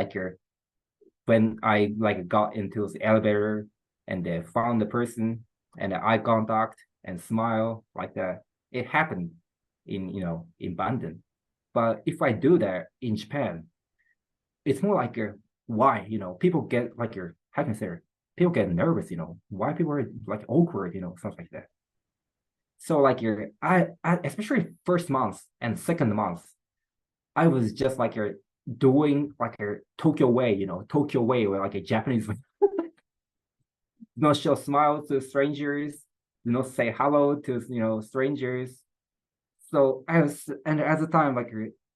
when I got into the elevator and they found the person and the eye contact and smile like that. It happened in Bandung. But if I do that in Japan, it's more why, people get how can I say it? People get nervous, why people are awkward, something like that. So I especially first month and second month, I was just doing a Tokyo way, or a Japanese way. Do not show smiles to strangers, do not say hello to strangers. So and at the time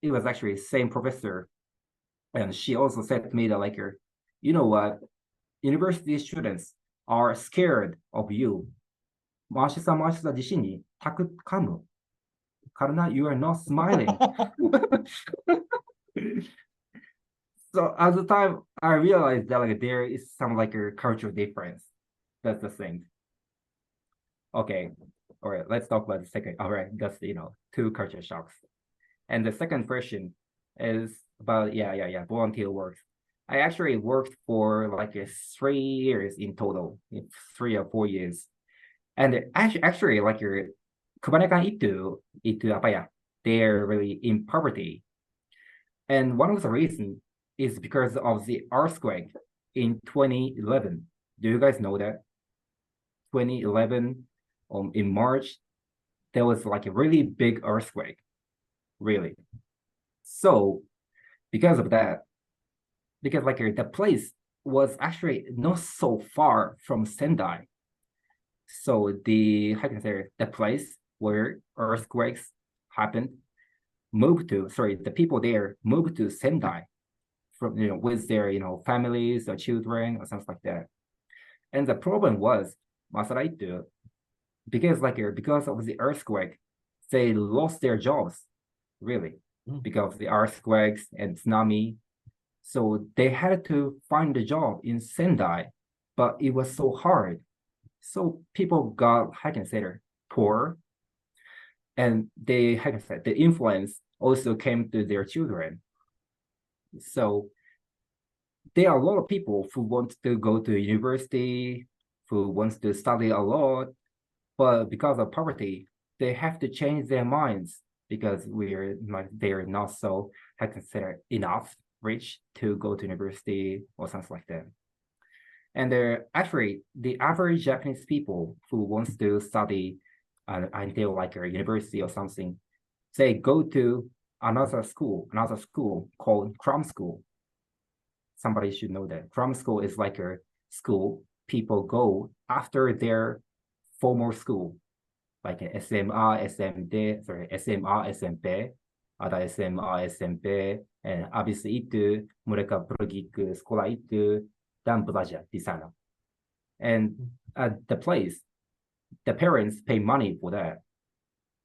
it was actually the same professor, and she also said to me that you know what, university students are scared of you. mahasiswa di sini takut kamu karena you are not smiling. So at the time I realized that there is some a cultural difference. That's the thing. Okay, all right, let's talk about the second. All right, that's two culture shocks. And the second question is about volunteer work. I actually worked for 3 years in total, 3 or 4 years. And actually kebanyakan itu apa ya, they're really in poverty. And one of the reasons is because of the earthquake in 2011. Do you guys know that? 2011, in March, there was a really big earthquake, really. So because of that, because the place was actually not so far from Sendai. So the place where earthquakes happened the people there moved to Sendai from with their families or children or something like that. And the problem was Masaraitu, because of the earthquake, they lost their jobs, really, because of the earthquakes and tsunami. So they had to find a job in Sendai, but it was so hard. So people got poor, and the influence also came to their children. So there are a lot of people who want to go to university, who wants to study a lot, but because of poverty, they have to change their minds because they're not so enough rich to go to university or something like that. And actually the average Japanese people who wants to study until a university or something, they go to another school called cram school. Somebody should know that. Cram school is a school people go after their formal school, SMA, SMD, SMA, SMP, ada SMA, SMP, and habis itu mereka pergi ke sekolah itu dan belajar di sana. And the place, the parents pay money for that,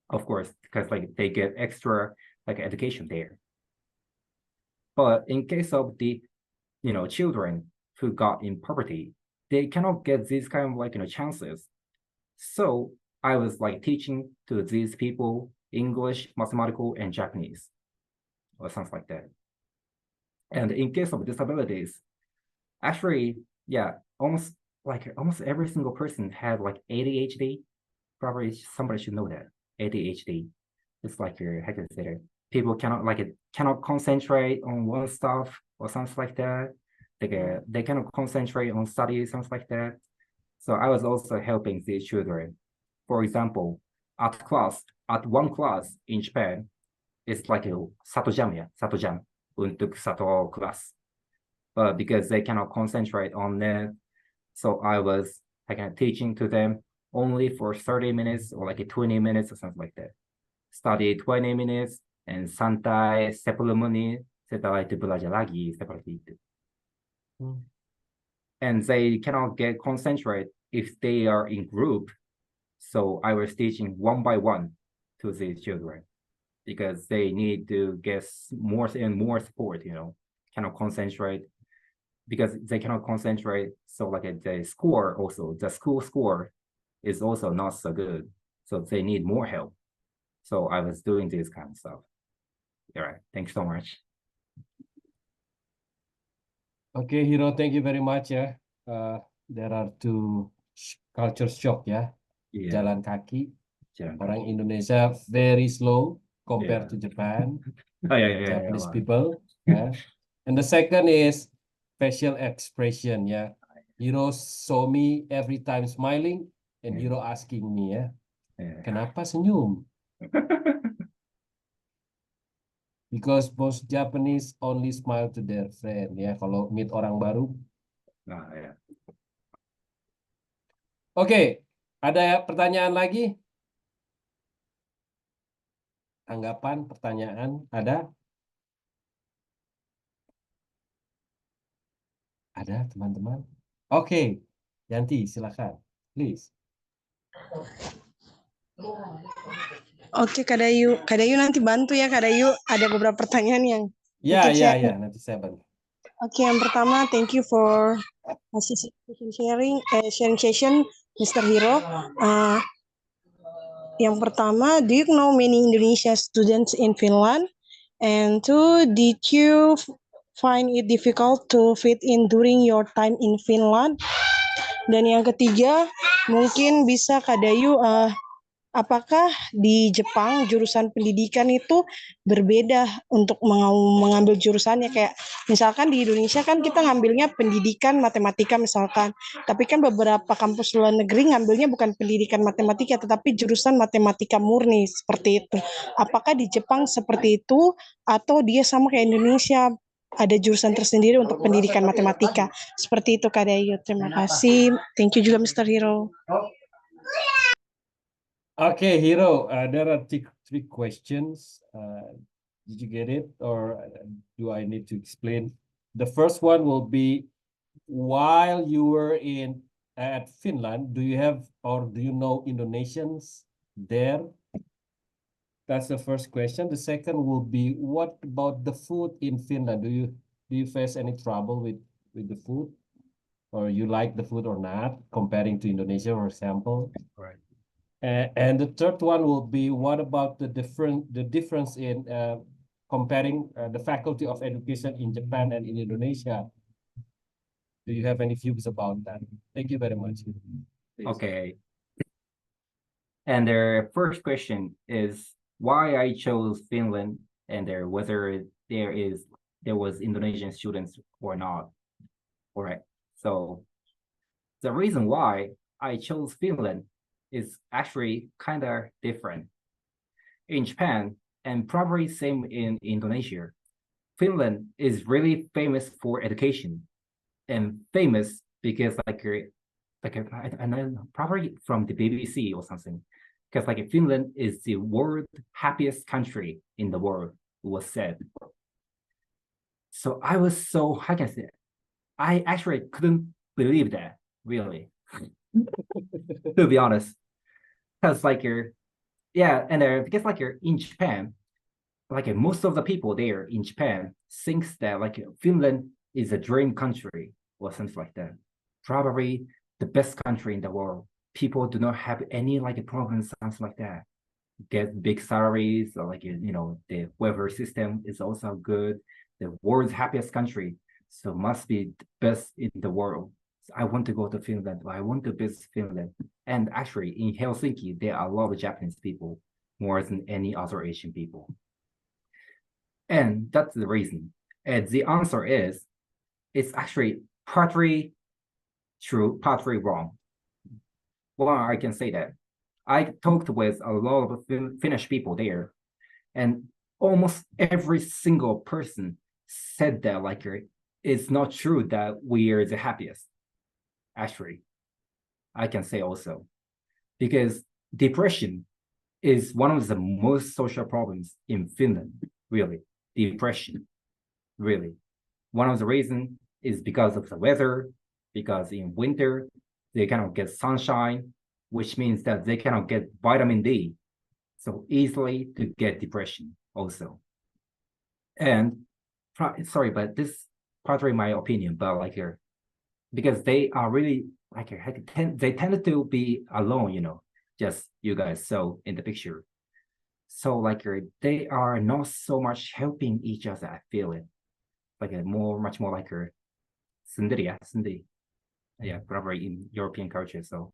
of course, because they get extra education there. But in case of the children who got in poverty, they cannot get these kind of chances. So I was teaching to these people English, mathematical, and Japanese, or something like that. And in case of disabilities, actually, almost every single person had like ADHD. Probably somebody should know that ADHD. It's like your, how can I say that? People cannot concentrate on one stuff or something like that. They cannot concentrate on studies, something like that. So I was also helping these children. For example, at one class in Japan, it's like a Satojam untuk satu class. But because they cannot concentrate on that, so I was teaching to them only for 30 minutes or like 20 minutes or something like that. Study 20 minutes and santai 10 menit, setelah itu belajar lagi seperti itu. And they cannot get concentrate if they are in group. So I was teaching one by one to these children because they need to get more and more support, cannot concentrate because they cannot concentrate. So like the score also, the school score is also not so good. So they need more help. So I was doing this kind of stuff. All right, thanks so much. Okay, Hiro, thank you very much ya. There are two culture shock ya. Yeah. Jalan kaki. Jalan Orang kaki. Indonesia very slow compared to Japan. Japanese people. Yeah. And the second is facial expression ya. Hiro saw me every time smiling and Hiro asking me ya. Kenapa senyum? Because most Japanese only smile to their friend ya kalau meet orang baru. Oke, ada pertanyaan lagi? Tanggapan, pertanyaan, ada? Ada teman-teman? Oke, Yanti silakan, please. Oke, Kak Dayu nanti bantu ya Kak Dayu. Ada beberapa pertanyaan yang Ya, nanti saya bantu. Oke, yang pertama, thank you for sharing session, Mr. Hiro. Yang pertama, do you know many Indonesian students in Finland? And two, did you find it difficult to fit in during your time in Finland? Dan yang ketiga, mungkin bisa Kak Dayu, apakah di Jepang jurusan pendidikan itu berbeda untuk mengambil jurusannya? Kayak misalkan di Indonesia kan kita ngambilnya pendidikan matematika misalkan, tapi kan beberapa kampus luar negeri ngambilnya bukan pendidikan matematika tetapi jurusan matematika murni seperti itu. Apakah di Jepang seperti itu atau dia sama kayak Indonesia ada jurusan tersendiri untuk pendidikan matematika? Seperti itu Kak Dayu. Terima kasih. Thank you juga Mr. Hiro. Okay, Hiro, there are three questions. Did you get it, or do I need to explain? The first one will be, while you were at Finland, do you have or do you know Indonesians there? That's the first question. The second will be, what about the food in Finland? Do you face any trouble with the food, or you like the food or not, comparing to Indonesia, for example? Right. And the third one will be, what about the difference in comparing the faculty of education in Japan and in Indonesia? Do you have any views about that? Thank you very much. Please. Okay. And their first question is why I chose Finland and whether there was Indonesian students or not. All right. So the reason why I chose Finland is actually kind of different. In Japan, and probably same in Indonesia, Finland is really famous for education, and famous because I know probably from the BBC or something, because Finland is the world happiest country in the world, it was said. So I was so, how can I say, I actually couldn't believe that, really. To be honest, because because you're in Japan, most of the people there in Japan thinks that Finland is a dream country or something like that, probably the best country in the world. People do not have any problems, something like that. Get big salaries, or the weather system is also good. The world's happiest country, so must be the best in the world. I want to go to Finland, or I want to visit Finland. And actually, in Helsinki, there are a lot of Japanese people, more than any other Asian people. And that's the reason. And the answer is, it's actually partly true, partly wrong. Well, I can say that. I talked with a lot of Finnish people there, and almost every single person said that like it's not true that we are the happiest. Actually, I can say also, because depression is one of the most social problems in Finland, really. Depression, really. One of the reasons is because of the weather, because in winter, they cannot get sunshine, which means that they cannot get vitamin D so easily to get depression also. And sorry, but this partly my opinion, but like because they are really like they tend to be alone, you know, just you guys saw in the picture. So like they are not so much helping each other, I feel it. Like much more like tsundere. Yeah, probably in European culture. So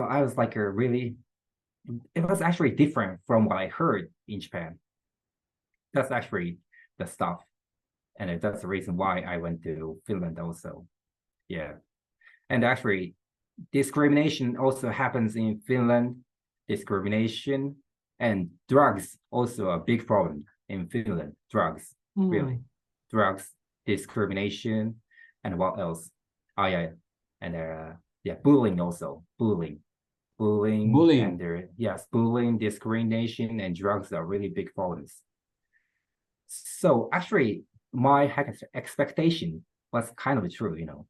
I was like really, it was actually different from what I heard in Japan. That's actually the stuff. And that's the reason why I went to Finland also. Yeah. And actually, discrimination also happens in Finland. Discrimination and drugs also a big problem in Finland. Drugs, really. Drugs, discrimination, and what else? Oh yeah, and yeah, bullying also. Bullying, and yes, bullying, discrimination, and drugs are really big problems. So actually, my expectation was kind of true, you know.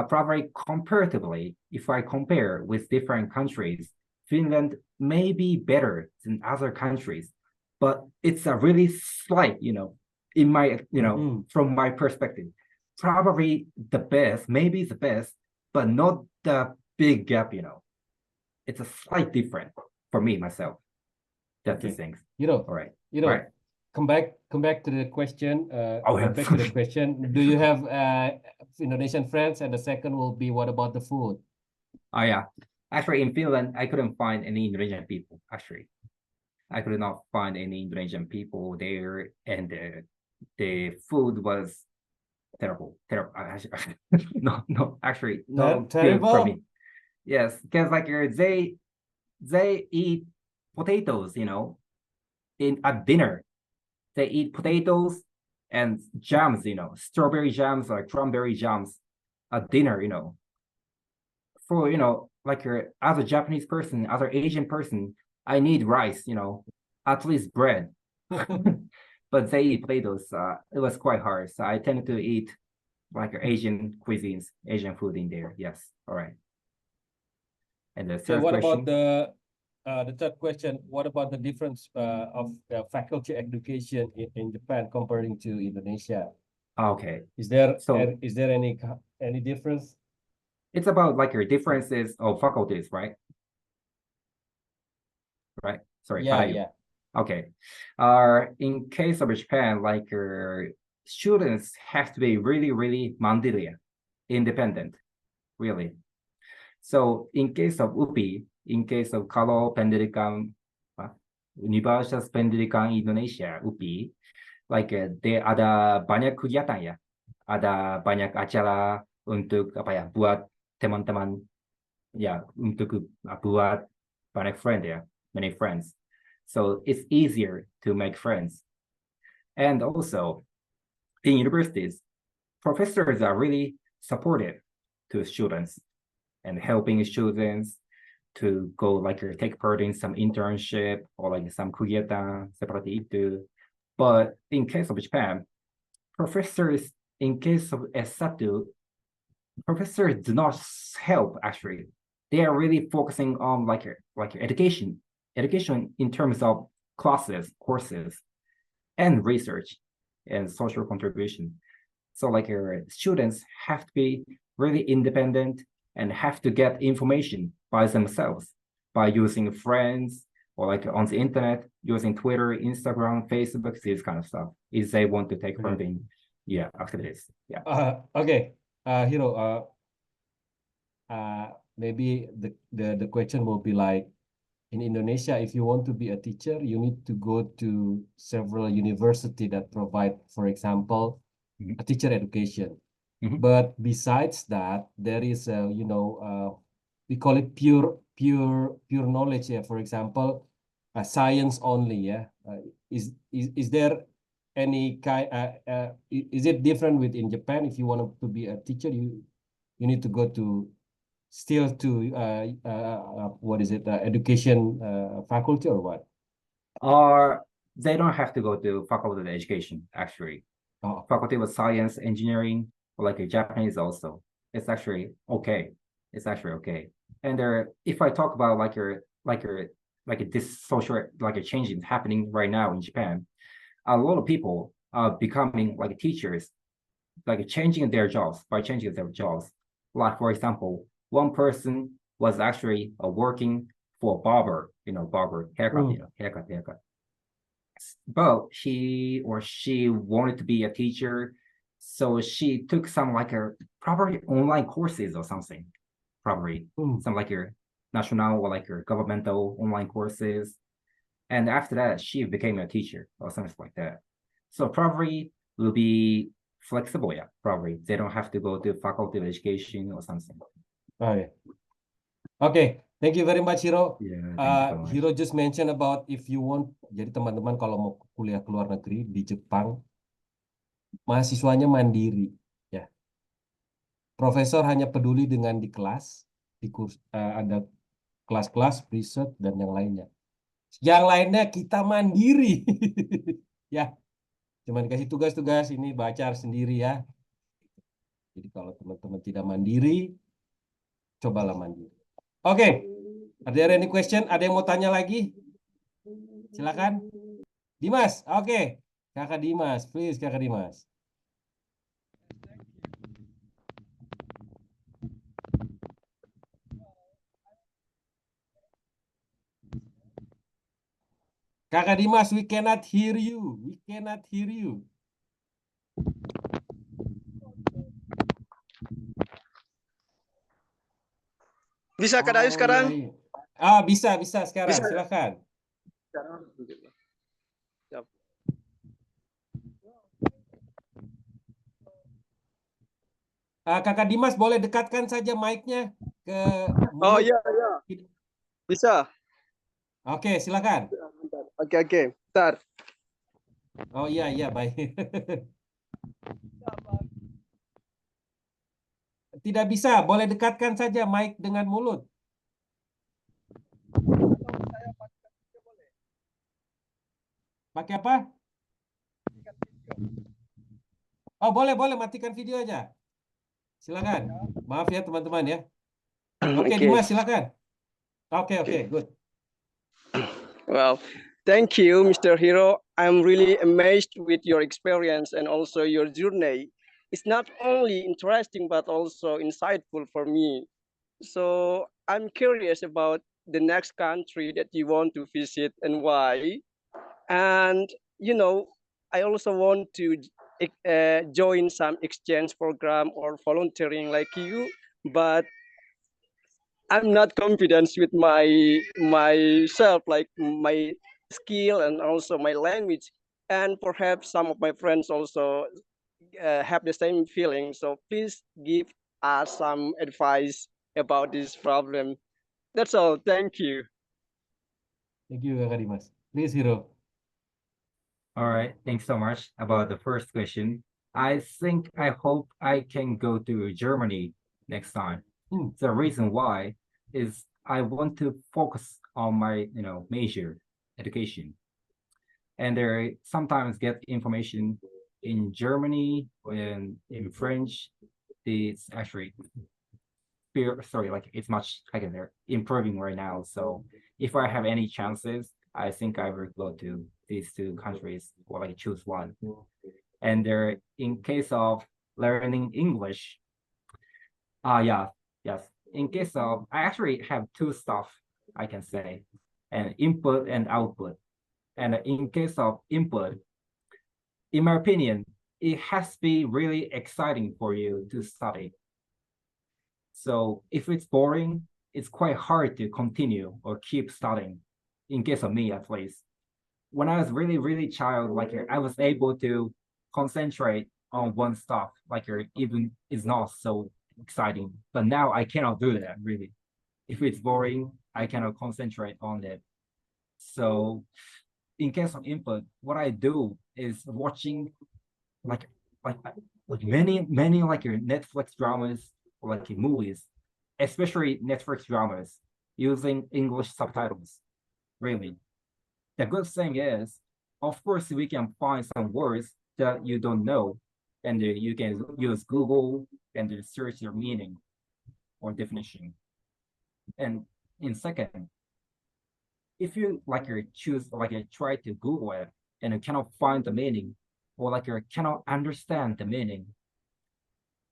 Probably comparatively, if I compare with different countries, Finland may be better than other countries, but it's a really slight, you know, in my, you know, from my perspective, probably the best, maybe the best, but not the big gap, you know. It's a slight difference for me, myself. That's the thing. You know, all right. You know, right. Come back to the question. Yeah. Back to the question. Do you have Indonesian friends? And the second will be, what about the food? Oh yeah, actually in Finland, I couldn't find any Indonesian people. Actually, I could not find any Indonesian people there, and the food was terrible. No, actually, no good for me. Yes, because like they eat potatoes, you know, at dinner. They eat potatoes and jams, you know, strawberry jams or cranberry jams at dinner, you know. For, you know, like as a Japanese person, as an Asian person, I need rice, you know, at least bread. But they eat potatoes. It was quite hard. So I tended to eat like Asian cuisines, Asian food in there. Yes. All right. And the third what question. About the third question? What about the difference of faculty education in Japan comparing to Indonesia? Okay. Is there any difference? It's about like your differences of faculties, right? Right. Sorry. Yeah. Okay. In case of Japan, like students have to be really, really mandiri, independent, really. So in case of UPI, in case of Kalau Pendidikan, Universitas Pendidikan Indonesia, UPI, like there ada banyak kegiatan ya, ada banyak acara untuk apa ya, buat teman-teman ya, untuk buat banyak friend ya, many friends. So it's easier to make friends. And also in universities, professors are really supportive to students and helping students to go like take part in some internship or like some kegiatan seperti itu. But in case of Japan, professors in case of S1, professors do not help actually. They are really focusing on like education in terms of classes, courses, and research and social contribution. So like students have to be really independent and have to get information by themselves by using friends or like on the internet, using Twitter, Instagram, Facebook, this kind of stuff, if they want to take part in activities. Yeah. Okay, Hiro, maybe the question will be like, in Indonesia, if you want to be a teacher, you need to go to several university that provide, for example, a teacher education. But besides that, there is we call it pure knowledge. Yeah, for example, science only. Yeah, is there any kind? Is it different with in Japan? If you want to be a teacher, you need to go to still to what is it, education faculty or what? Or they don't have to go to faculty of education, actually. Oh, Faculty of science, engineering, like a Japanese also. It's actually okay. It's actually okay. And if I talk about this social like a change is happening right now in Japan, a lot of people are becoming like teachers, like changing their jobs by changing their jobs. Like for example, one person was actually working for a barber, barber haircut, haircut. But he or she wanted to be a teacher, so she took some like a probably online courses or something, probably some like your national or like your governmental online courses, and after that she became a teacher or something like that. So probably will be flexible, yeah. Probably they don't have to go to faculty of education or something. Oh yeah. Okay, thank you very much, Hiro. Yeah, thank you so much. Hiro just mentioned about if you want, jadi teman-teman kalau mau kuliah ke luar negeri di Jepang, mahasiswanya mandiri, ya. Profesor hanya peduli dengan di kelas, di ada kelas-kelas, riset dan yang lainnya. Yang lainnya kita mandiri, ya. Cuma dikasih tugas-tugas ini baca sendiri ya. Jadi kalau teman-teman tidak mandiri, cobalah mandiri. Oke, are there any question? Ada yang mau tanya lagi? Silakan. Dimas, oke. Kakak Dimas, please Kakak Dimas. Kakak Dimas, we cannot hear you. We cannot hear you. Bisa Kak Dayu sekarang? Iya, iya. Bisa sekarang. Bisa. Silakan. Kakak Dimas boleh dekatkan saja mic-nya ke mulut. Oh iya. Bisa. Oke, silakan. Oke. Bentar. Oh iya, baik. Tidak bisa, boleh dekatkan saja mic dengan mulut. Pakai apa? Oh, boleh matikan video aja. Silakan. Maaf ya teman-teman ya. Oke, Dimas silakan. Oke, good. Well, thank you, Mr. Hiro. I'm really amazed with your experience and also your journey. It's not only interesting, but also insightful for me. So I'm curious about the next country that you want to visit and why. And, I also want to join some exchange program or volunteering like you, but I'm not confident with myself, like my skill and also my language. And perhaps some of my friends also have the same feeling. So please give us some advice about this problem. That's all. Thank you. Thank you, Kakak Dimas. Please, Hiro. All right, thanks so much about the first question. I hope I can go to Germany next time. The reason why is I want to focus on my major education, and there sometimes get information in Germany and in French. It's actually it's much they're improving right now. So if I have any chances, I think I will go to these two countries or choose one. And in case of learning English, yes. In case of, I actually have two stuff I can say, and input and output. And in case of input, in my opinion, it has to be really exciting for you to study. So if it's boring, it's quite hard to continue or keep studying, in case of me at least. When I was really child, like I was able to concentrate on one stuff, like even it's not so exciting. But now I cannot do that really. If it's boring, I cannot concentrate on it. So in case of input, what I do is watching like many like your Netflix dramas or like movies, especially Netflix dramas using English subtitles. Really, the good thing is, of course, we can find some words that you don't know, and you can use Google and search your meaning or definition. And in second, if you like you choose like you try to Google it and you cannot find the meaning, or like you cannot understand the meaning,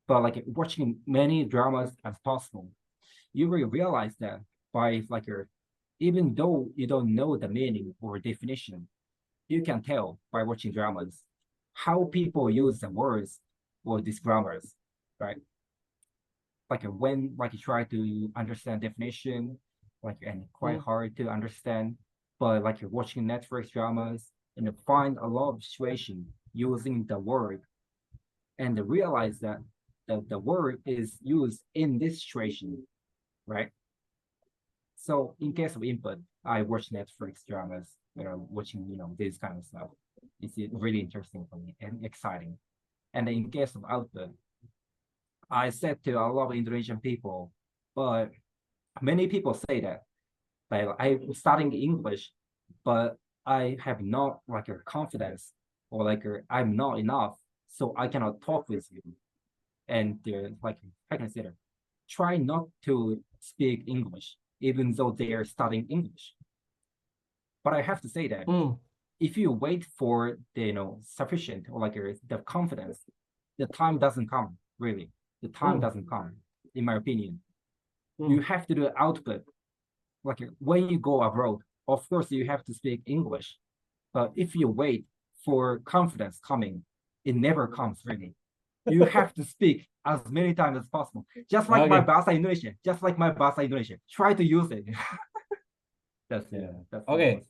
but like watching many dramas as possible, you will realize that by like even though you don't know the meaning or definition, you can tell by watching dramas how people use the words or these grammars, right? Like when like you try to understand definition, like and quite hard to understand, but like you're watching Netflix dramas and you find a lot of situation using the word and realize that the word is used in this situation, right? So in case of input, I watch Netflix dramas, watching, this kind of stuff. It's really interesting for me and exciting. And in case of output, I said to a lot of Indonesian people, but many people say that like I'm studying English, but I have not like a confidence or like I'm not enough, so I cannot talk with you. And like I consider, try not to speak English, even though they are studying English. But I have to say that if you wait for the sufficient or like the confidence, the time doesn't come really. The time doesn't come, in my opinion. You have to do output. Like when you go abroad, of course you have to speak English. But if you wait for confidence coming, it never comes really. You have to speak as many times as possible. Just like my bahasa Indonesia. Just like my bahasa Indonesia. Try to use it. That's it. That's Okay.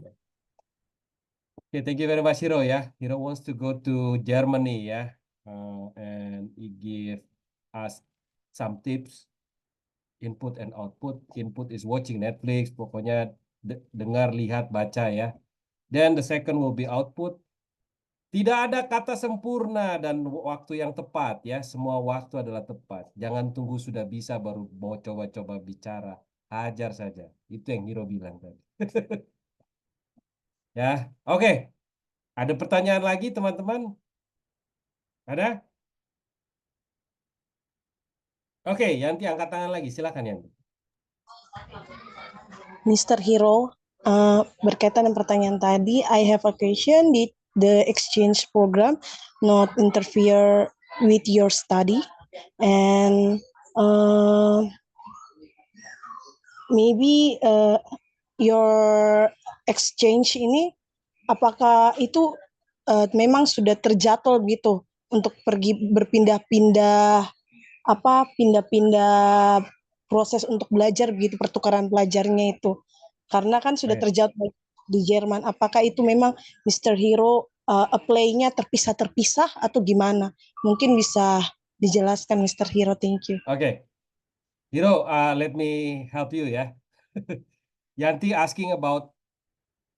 Okay, thank you very much, Hiro. Yeah, Hiro wants to go to Germany. Yeah, and he give us some tips, input and output. Input is watching Netflix. Pokoknya dengar, lihat, baca ya. Then the second will be output. Tidak ada kata sempurna dan waktu yang tepat ya. Semua waktu adalah tepat. Jangan tunggu sudah bisa baru mau coba-coba bicara. Hajar saja. Itu yang Hiro bilang tadi. Ya, oke. Ada pertanyaan lagi teman-teman? Ada? Oke, Yanti angkat tangan lagi. Silakan Yanti. Mr. Hiro, berkaitan dengan pertanyaan tadi, I have a question. Did the exchange program not interfere with your study? And maybe your exchange ini, apakah itu memang sudah terjadwal gitu untuk pergi berpindah-pindah pindah-pindah proses untuk belajar begitu, pertukaran pelajarnya itu, karena kan sudah terjadwal di Jerman. Apakah itu memang Mr. Hiro apply-nya terpisah-terpisah atau gimana? Mungkin bisa dijelaskan Mr. Hiro. Thank you. Okay, Hiro, let me help you ya. Yanti asking about.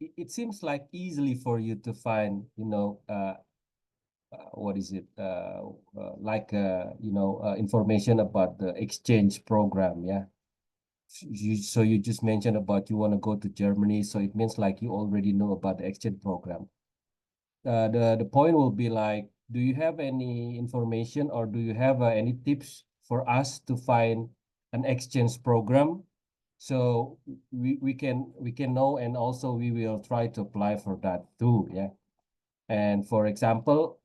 It seems like easily for you to find, what is it, information about the exchange program, yeah. So you just mentioned about you want to go to Germany, so it means like you already know about the exchange program. The point will be like, do you have any information or do you have any tips for us to find an exchange program? So we can know, and also we will try to apply for that too, yeah. And for example,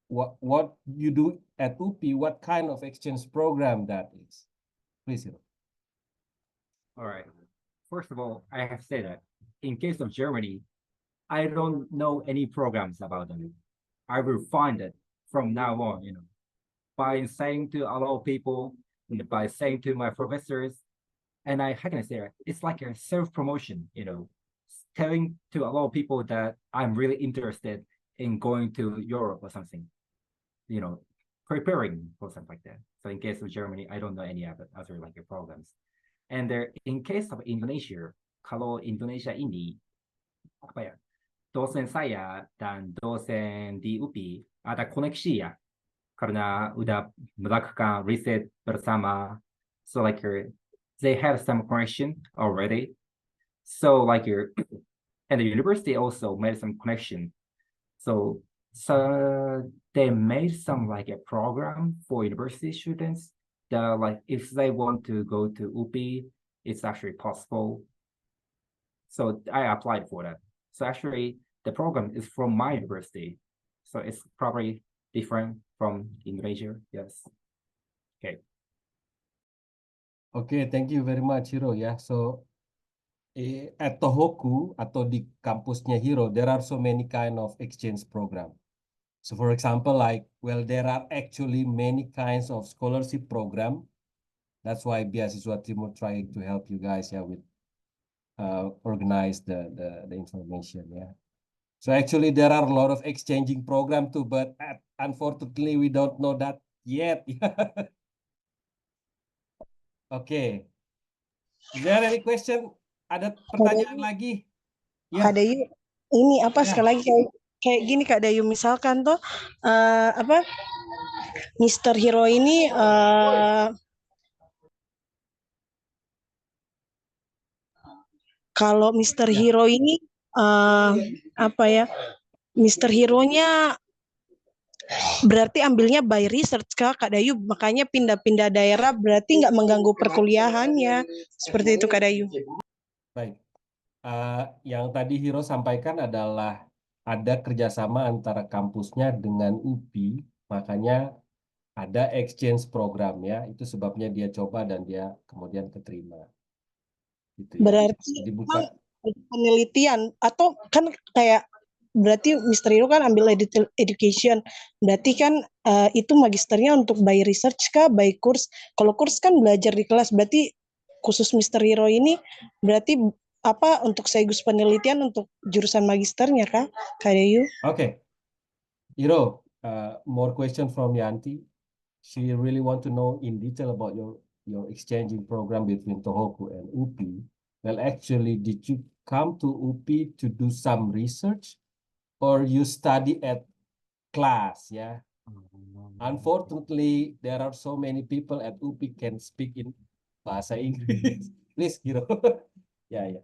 what you do at UPI, what kind of exchange program that is? Please, Hiro. All right. First of all, I have to say that in case of Germany, I don't know any programs about them. I will find it from now on, by saying to a lot of people, by saying to my professors, and how can I say it? It's like a self-promotion, telling to a lot of people that I'm really interested in going to Europe or something, preparing for something like that. So in case of Germany, I don't know any other like programs. And in case of Indonesia, kalau Indonesia ini, apa ya, dosen saya dan dosen di UPI ada koneksi ya, karena udah melakukan riset bersama. So like they have some connection already. So like and the university also made some connection. So they made some like a program for university students that like if they want to go to UPI, it's actually possible. So I applied for that. So actually the program is from my university. So it's probably different from Indonesia. Yes. Okay. Okay, thank you very much, Hiro. Ya, so at Tohoku atau di kampusnya Hiro, there are so many kind of exchange program. So for example, there are actually many kinds of scholarship program. That's why Beasiswa Timur trying to help you guys, with organize the information, So actually there are a lot of exchanging program too, but unfortunately we don't know that yet. Okay. Is there any question? Ada pertanyaan lagi? Kak Dayu, ini apa Ya. sekali lagi kayak gini Kak Dayu, misalkan tuh Mr. Hiro ini kalau Mr. Hiro ini Mr. Hero-nya berarti ambilnya by research Kak Dayu, makanya pindah-pindah daerah berarti nggak mengganggu perkuliahannya. Seperti itu Kak Dayu. Baik. Yang tadi Hiro sampaikan adalah ada kerjasama antara kampusnya dengan UPI, makanya ada exchange program itu sebabnya dia coba dan dia kemudian keterima. Gitu ya. Berarti memang penelitian atau kan kayak berarti Mr. Hiro kan ambil education, berarti kan itu magisternya untuk by research kah, by course? Kalau course kan belajar di kelas, berarti khusus Mr. Hiro ini berarti untuk sekaligus penelitian untuk jurusan magisternya kah, Kak Dayu? Okay. Hiro, more question from Yanti. She really want to know in detail about your exchanging program between Tohoku and UPI. Well, actually, did you come to UPI to do some research or you study at class? Yeah. Unfortunately, there are so many people at UPI can speak in bahasa Inggris. Please, Hiro. Yeah.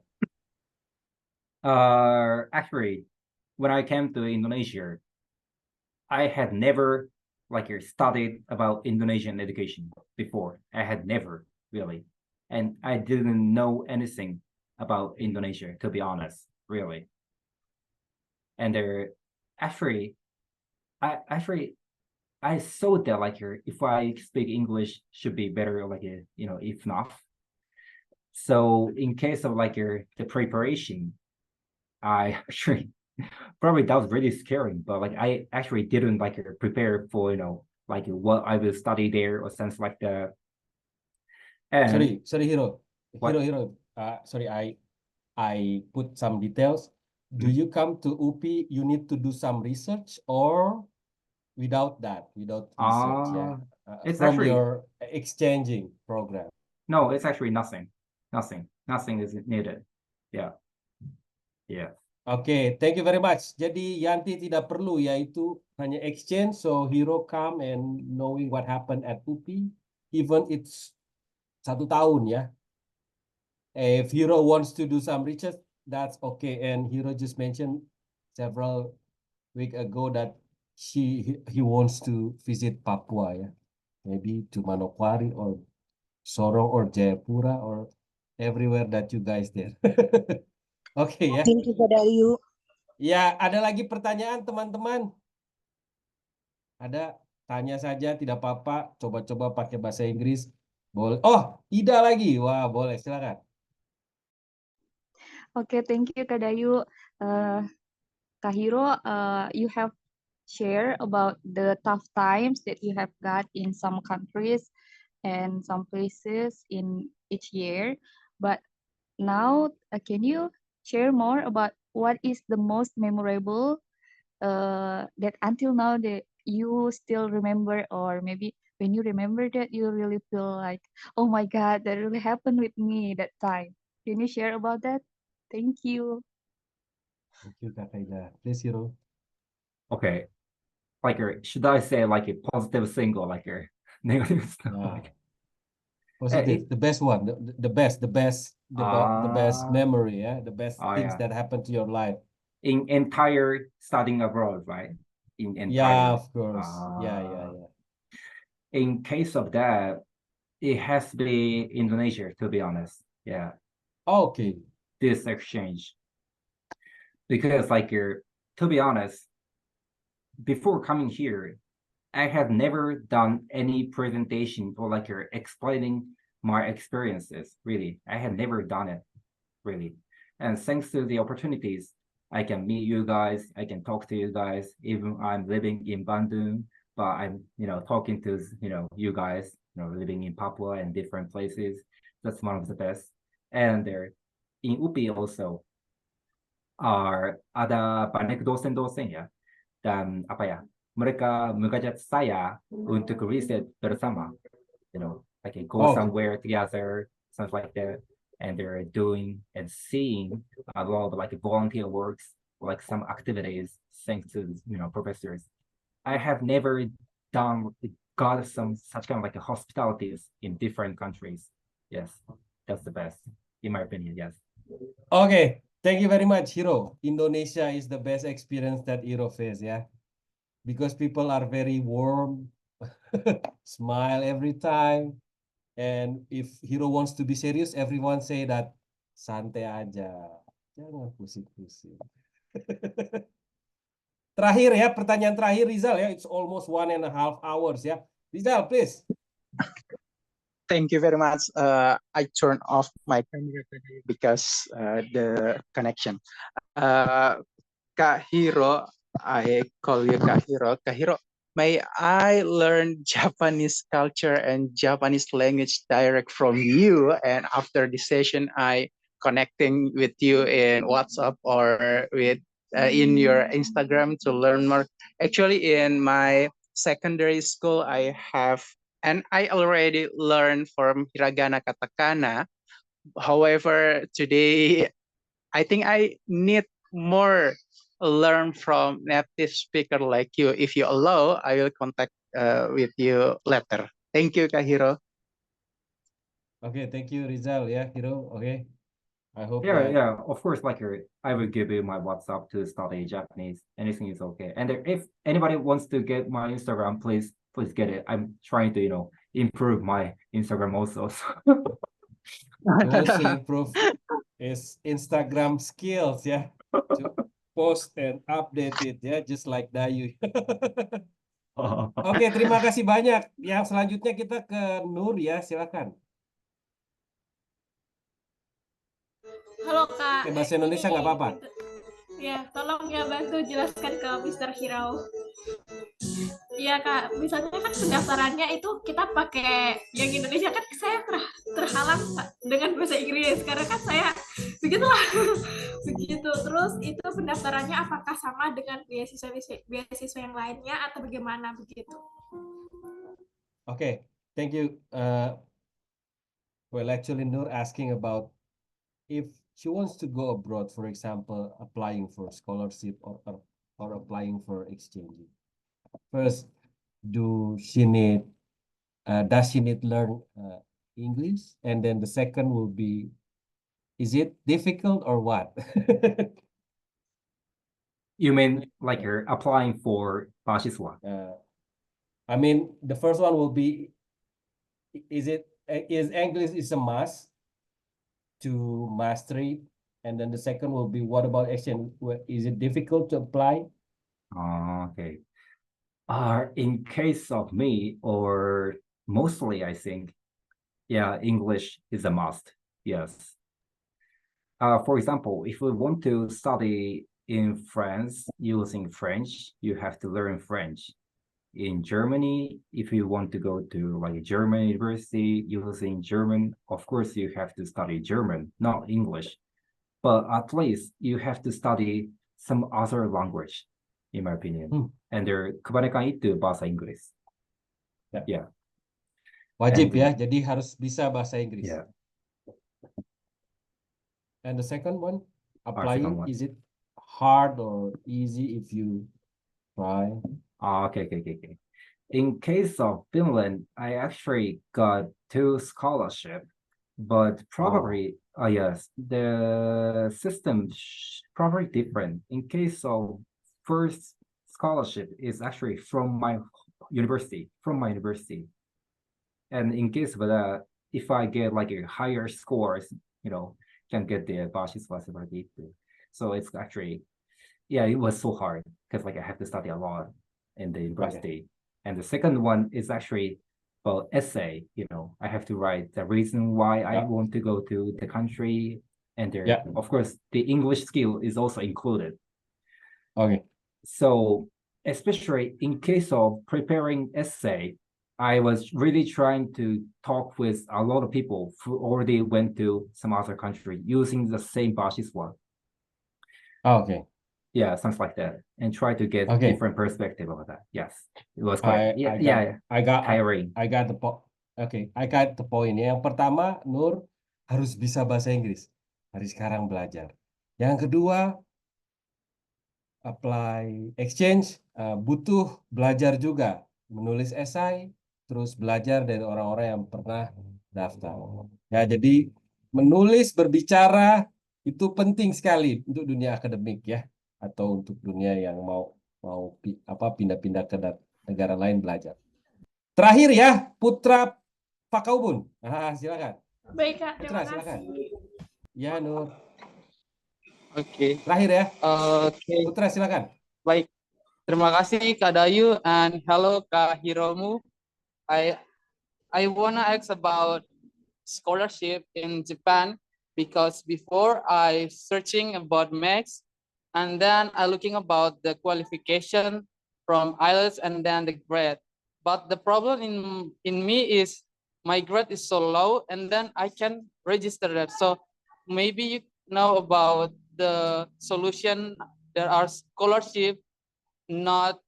Actually, when I came to Indonesia, I had never studied about Indonesian education before. I had never really, and I didn't know anything about Indonesia, to be honest, really. And I thought that if I speak English should be better, if not. So in case of the preparation, I actually probably that was really scary, but I actually didn't prepare for what I will study there or something like that. And sorry, Hiro. What? Hiro. Sorry, I put some details. Do you come to UPI? You need to do some research, or without research? It's from actually your exchanging program. No, it's actually nothing. Nothing is needed. Yeah. Okay, thank you very much. Jadi Yanti tidak perlu, yaitu hanya exchange. So Hiro come and knowing what happened at UPI, even it's 1 tahun ya. If Hiro wants to do some research, that's okay. And Hiro just mentioned several weeks ago that he wants to visit Papua ya, maybe to Manokwari or Sorong or Jayapura or everywhere that you guys there. Oke ya. Thank you Kak Dayu. Ya, ada lagi pertanyaan teman-teman? Ada? Tanya saja, tidak apa-apa. Coba-coba pakai bahasa Inggris. Boleh. Oh, Ida lagi. Wah, boleh. Silakan. Okay, thank you, Kak Dayu. Kak Hiro, you have shared about the tough times that you have got in some countries. and some places in each year. But now, can you share more about what is the most memorable that until now that you still remember, or maybe when you remember that you really feel like, oh my God, that really happened with me that time. Can you share about that? Thank you. Thank you, Kak Aida. Please, Hiro. Okay, like should I say like a positive thing or like a negative stuff? Like, Positive, the best one, the best Ah. memory, yeah, the best Oh, things yeah. that happened to your life. In entire studying abroad, right? In Yeah, entire. of course. Yeah. In case of that, it has to be Indonesia, to be honest. Yeah, Okay. this exchange. Because like to be honest, before coming here, I had never done any presentation or like explaining my experiences, really. I had never done it, really. And thanks to the opportunities, I can meet you guys, I can talk to you guys, even I'm living in Bandung, but I'm, talking to, you guys, living in Papua and different places. That's one of the best. And there, in UPI also, ada banyak dosen-dosen ya, dan apa ya, mereka mengajak saya untuk riset bersama, like go somewhere together, something like that, and they're doing and seeing a lot of like volunteer works, like some activities, thanks to professors. I have never got some such kind of like hospitalities in different countries. Yes, that's the best, in my opinion. Yes. Okay. Thank you very much, Hiro. Indonesia is the best experience that Hiro faced, yeah. Because people are very warm, smile every time. And if Hiro wants to be serious, everyone say that santai aja, jangan pusing-pusing. Terakhir ya, pertanyaan terakhir Rizal ya. It's almost 1.5 hours ya. Rizal, please. Thank you very much. I turned off my camera today because the connection. Kak Hiro, I call you Kak Hiro. Kak Hiro, may I learn Japanese culture and Japanese language direct from you? And after this session, I connecting with you in WhatsApp or with in your Instagram to learn more. Actually, in my secondary school, I have and I already learned from hiragana katakana. However, today I think I need more learn from native speaker like you. If you allow, I will contact with you later. Thank you, Kahiro. Okay, thank you, Rizal. Yeah, Hiro. Okay, I hope Yeah, that. yeah. Of course, like I will give you my WhatsApp to study Japanese. Anything is okay. And if anybody wants to get my Instagram, please get it. I'm trying to improve my Instagram also. To also improve his Instagram skills, ya. To post and update it, ya, just like Dayu. Oke, terima kasih banyak. Yang selanjutnya kita ke Nur ya, silakan. Halo Kak. Bahasa Indonesia nggak apa-apa. Ya, tolong ya bantu jelaskan ke Mr. Hiro. Iya Kak, misalnya kan pendaftarannya itu kita pakai yang Indonesia kan saya terhalang dengan bahasa Inggris karena kan saya begitulah begitu. Terus itu pendaftarannya apakah sama dengan beasiswa yang lainnya atau bagaimana begitu? Okay, thank you. Well, actually, Nur asking about if she wants to go abroad, for example, applying for scholarship or applying for exchange. First, does she need learn English? And then the second will be, is it difficult or what? You mean like you're applying for mahasiswa? I mean, the first one will be, is English is a must to mastery? And then the second will be, what about exchange? Is it difficult to apply? Okay. In case of me, or mostly, I think, yeah, English is a must. Yes. For example, if we want to study in France using French, you have to learn French. in Germany, if you want to go to like a German university using German, of course you have to study German, not English. But at least you have to study some other language, in my opinion. And kebanyakan itu bahasa Inggris. Yeah. Wajib And, ya, jadi harus bisa bahasa Inggris. Yeah. And the second one, second applying, one. is it hard or easy if you try? Okay. In case of Finland, I actually got 2 scholarships, but probably, yes, the system probably different. In case of first scholarship is actually from my university, And in case of that, if I get like a higher scores, can get the mahasiswa seperti itu. So it's actually, yeah, it was so hard because like I have to study a lot in the university. And the second one is actually essay. I have to write the reason why I want to go to the country, and there, of course, the English skill is also included. Okay. So especially in case of preparing essay, I was really trying to talk with a lot of people who already went to some other country using the same mahasiswa. Okay. Yeah, something like that, and try to get different perspective of that. Yes, it was quite. I got tiring. I got the I got the point. Yang pertama, Nur harus bisa bahasa Inggris. Hari sekarang belajar. Yang kedua, apply exchange, butuh belajar juga, menulis esai, terus belajar dari orang-orang yang pernah daftar. Ya, jadi menulis, berbicara itu penting sekali untuk dunia akademik ya, atau untuk dunia yang mau pindah-pindah ke negara lain belajar. Terakhir ya, Putra Pakaubun. Silakan. Baik, Kak. Putra, Terima silakan. kasih. Ya, Nur. Oke. Terakhir ya. Oke. Putra, silakan. Baik. Terima kasih Kak Dayu, and hello Kak Hiromu. I wanna ask about scholarship in Japan, because before I searching about max, and then I looking about the qualification from IELTS and then the grade. But the problem in me is my grade is so low, and then I can register that. So maybe you know about the solution. There are scholarship, not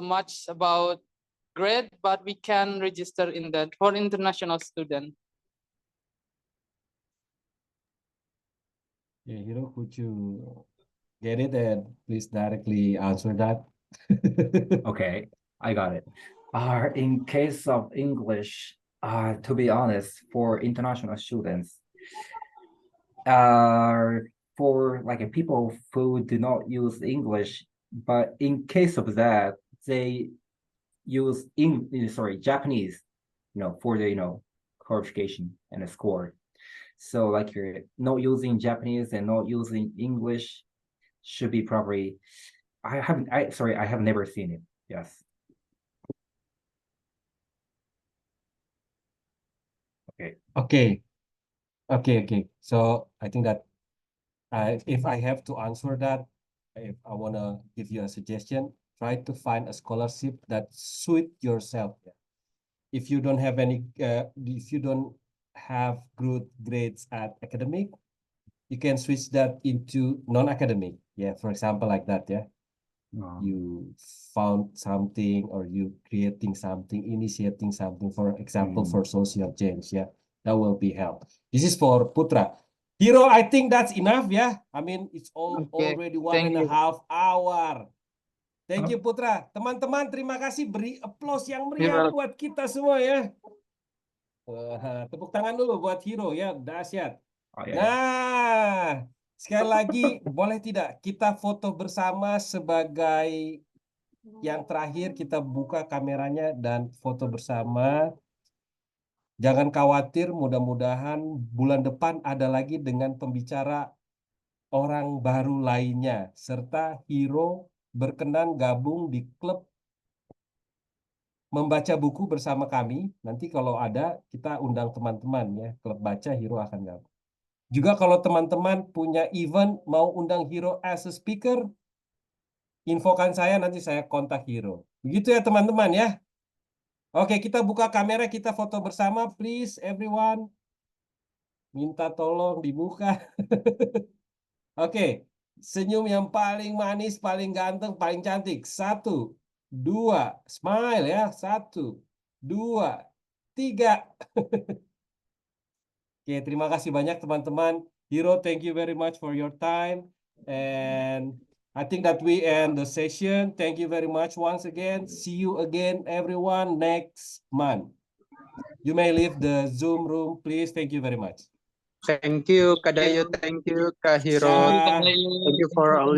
much about grade, but we can register in that for international student. Yeah, Hiro, could you get it and please directly answer that? Okay, I got it. In case of English, to be honest, for international students, for like people who do not use English, but in case of that, they use Japanese, for the qualification and a score. So like you're not using Japanese and not using English should be probably. I have never seen it. Yes. Okay. So I think that if I have to answer that, if I want to give you a suggestion, try to find a scholarship that suit yourself. If you don't have if you don't have good grades at academic, you can switch that into non-academic. Yeah, for example, like that. Yeah. You found something, or you creating something, initiating something, for example, for social change. Yeah, that will be help. This is for Putra. Hiro, I think that's enough. Yeah, I mean, it's already 1.5 hour. Thank you, Putra. Teman-teman, terima kasih. Beri applause yang meriah buat kita semua ya. Tepuk tangan dulu buat Hiro ya, dahsyat. Nah, sekali lagi, boleh tidak kita foto bersama sebagai yang terakhir, kita buka kameranya dan foto bersama. Jangan khawatir, mudah-mudahan bulan depan ada lagi dengan pembicara orang baru lainnya, serta Hiro berkenan gabung di klub membaca buku bersama kami. Nanti kalau ada, kita undang teman-teman ya, klub baca Hiro akan gabung. Juga kalau teman-teman punya event mau undang Hiro as a speaker, infokan saya, nanti saya kontak Hiro. Begitu ya teman-teman ya. Oke, kita buka kamera, kita foto bersama, please everyone. Minta tolong dibuka. Oke, senyum yang paling manis, paling ganteng, paling cantik. 1, 2, smile ya. 1, 2, 3. Oke, terima kasih banyak teman-teman. Hiro, thank you very much for your time. And I think that we end the session. Thank you very much once again. See you again, everyone, next month. You may leave the Zoom room, please. Thank you very much. Thank you, Kadayu. Thank you, Kak Hiro. Ya. Thank you for all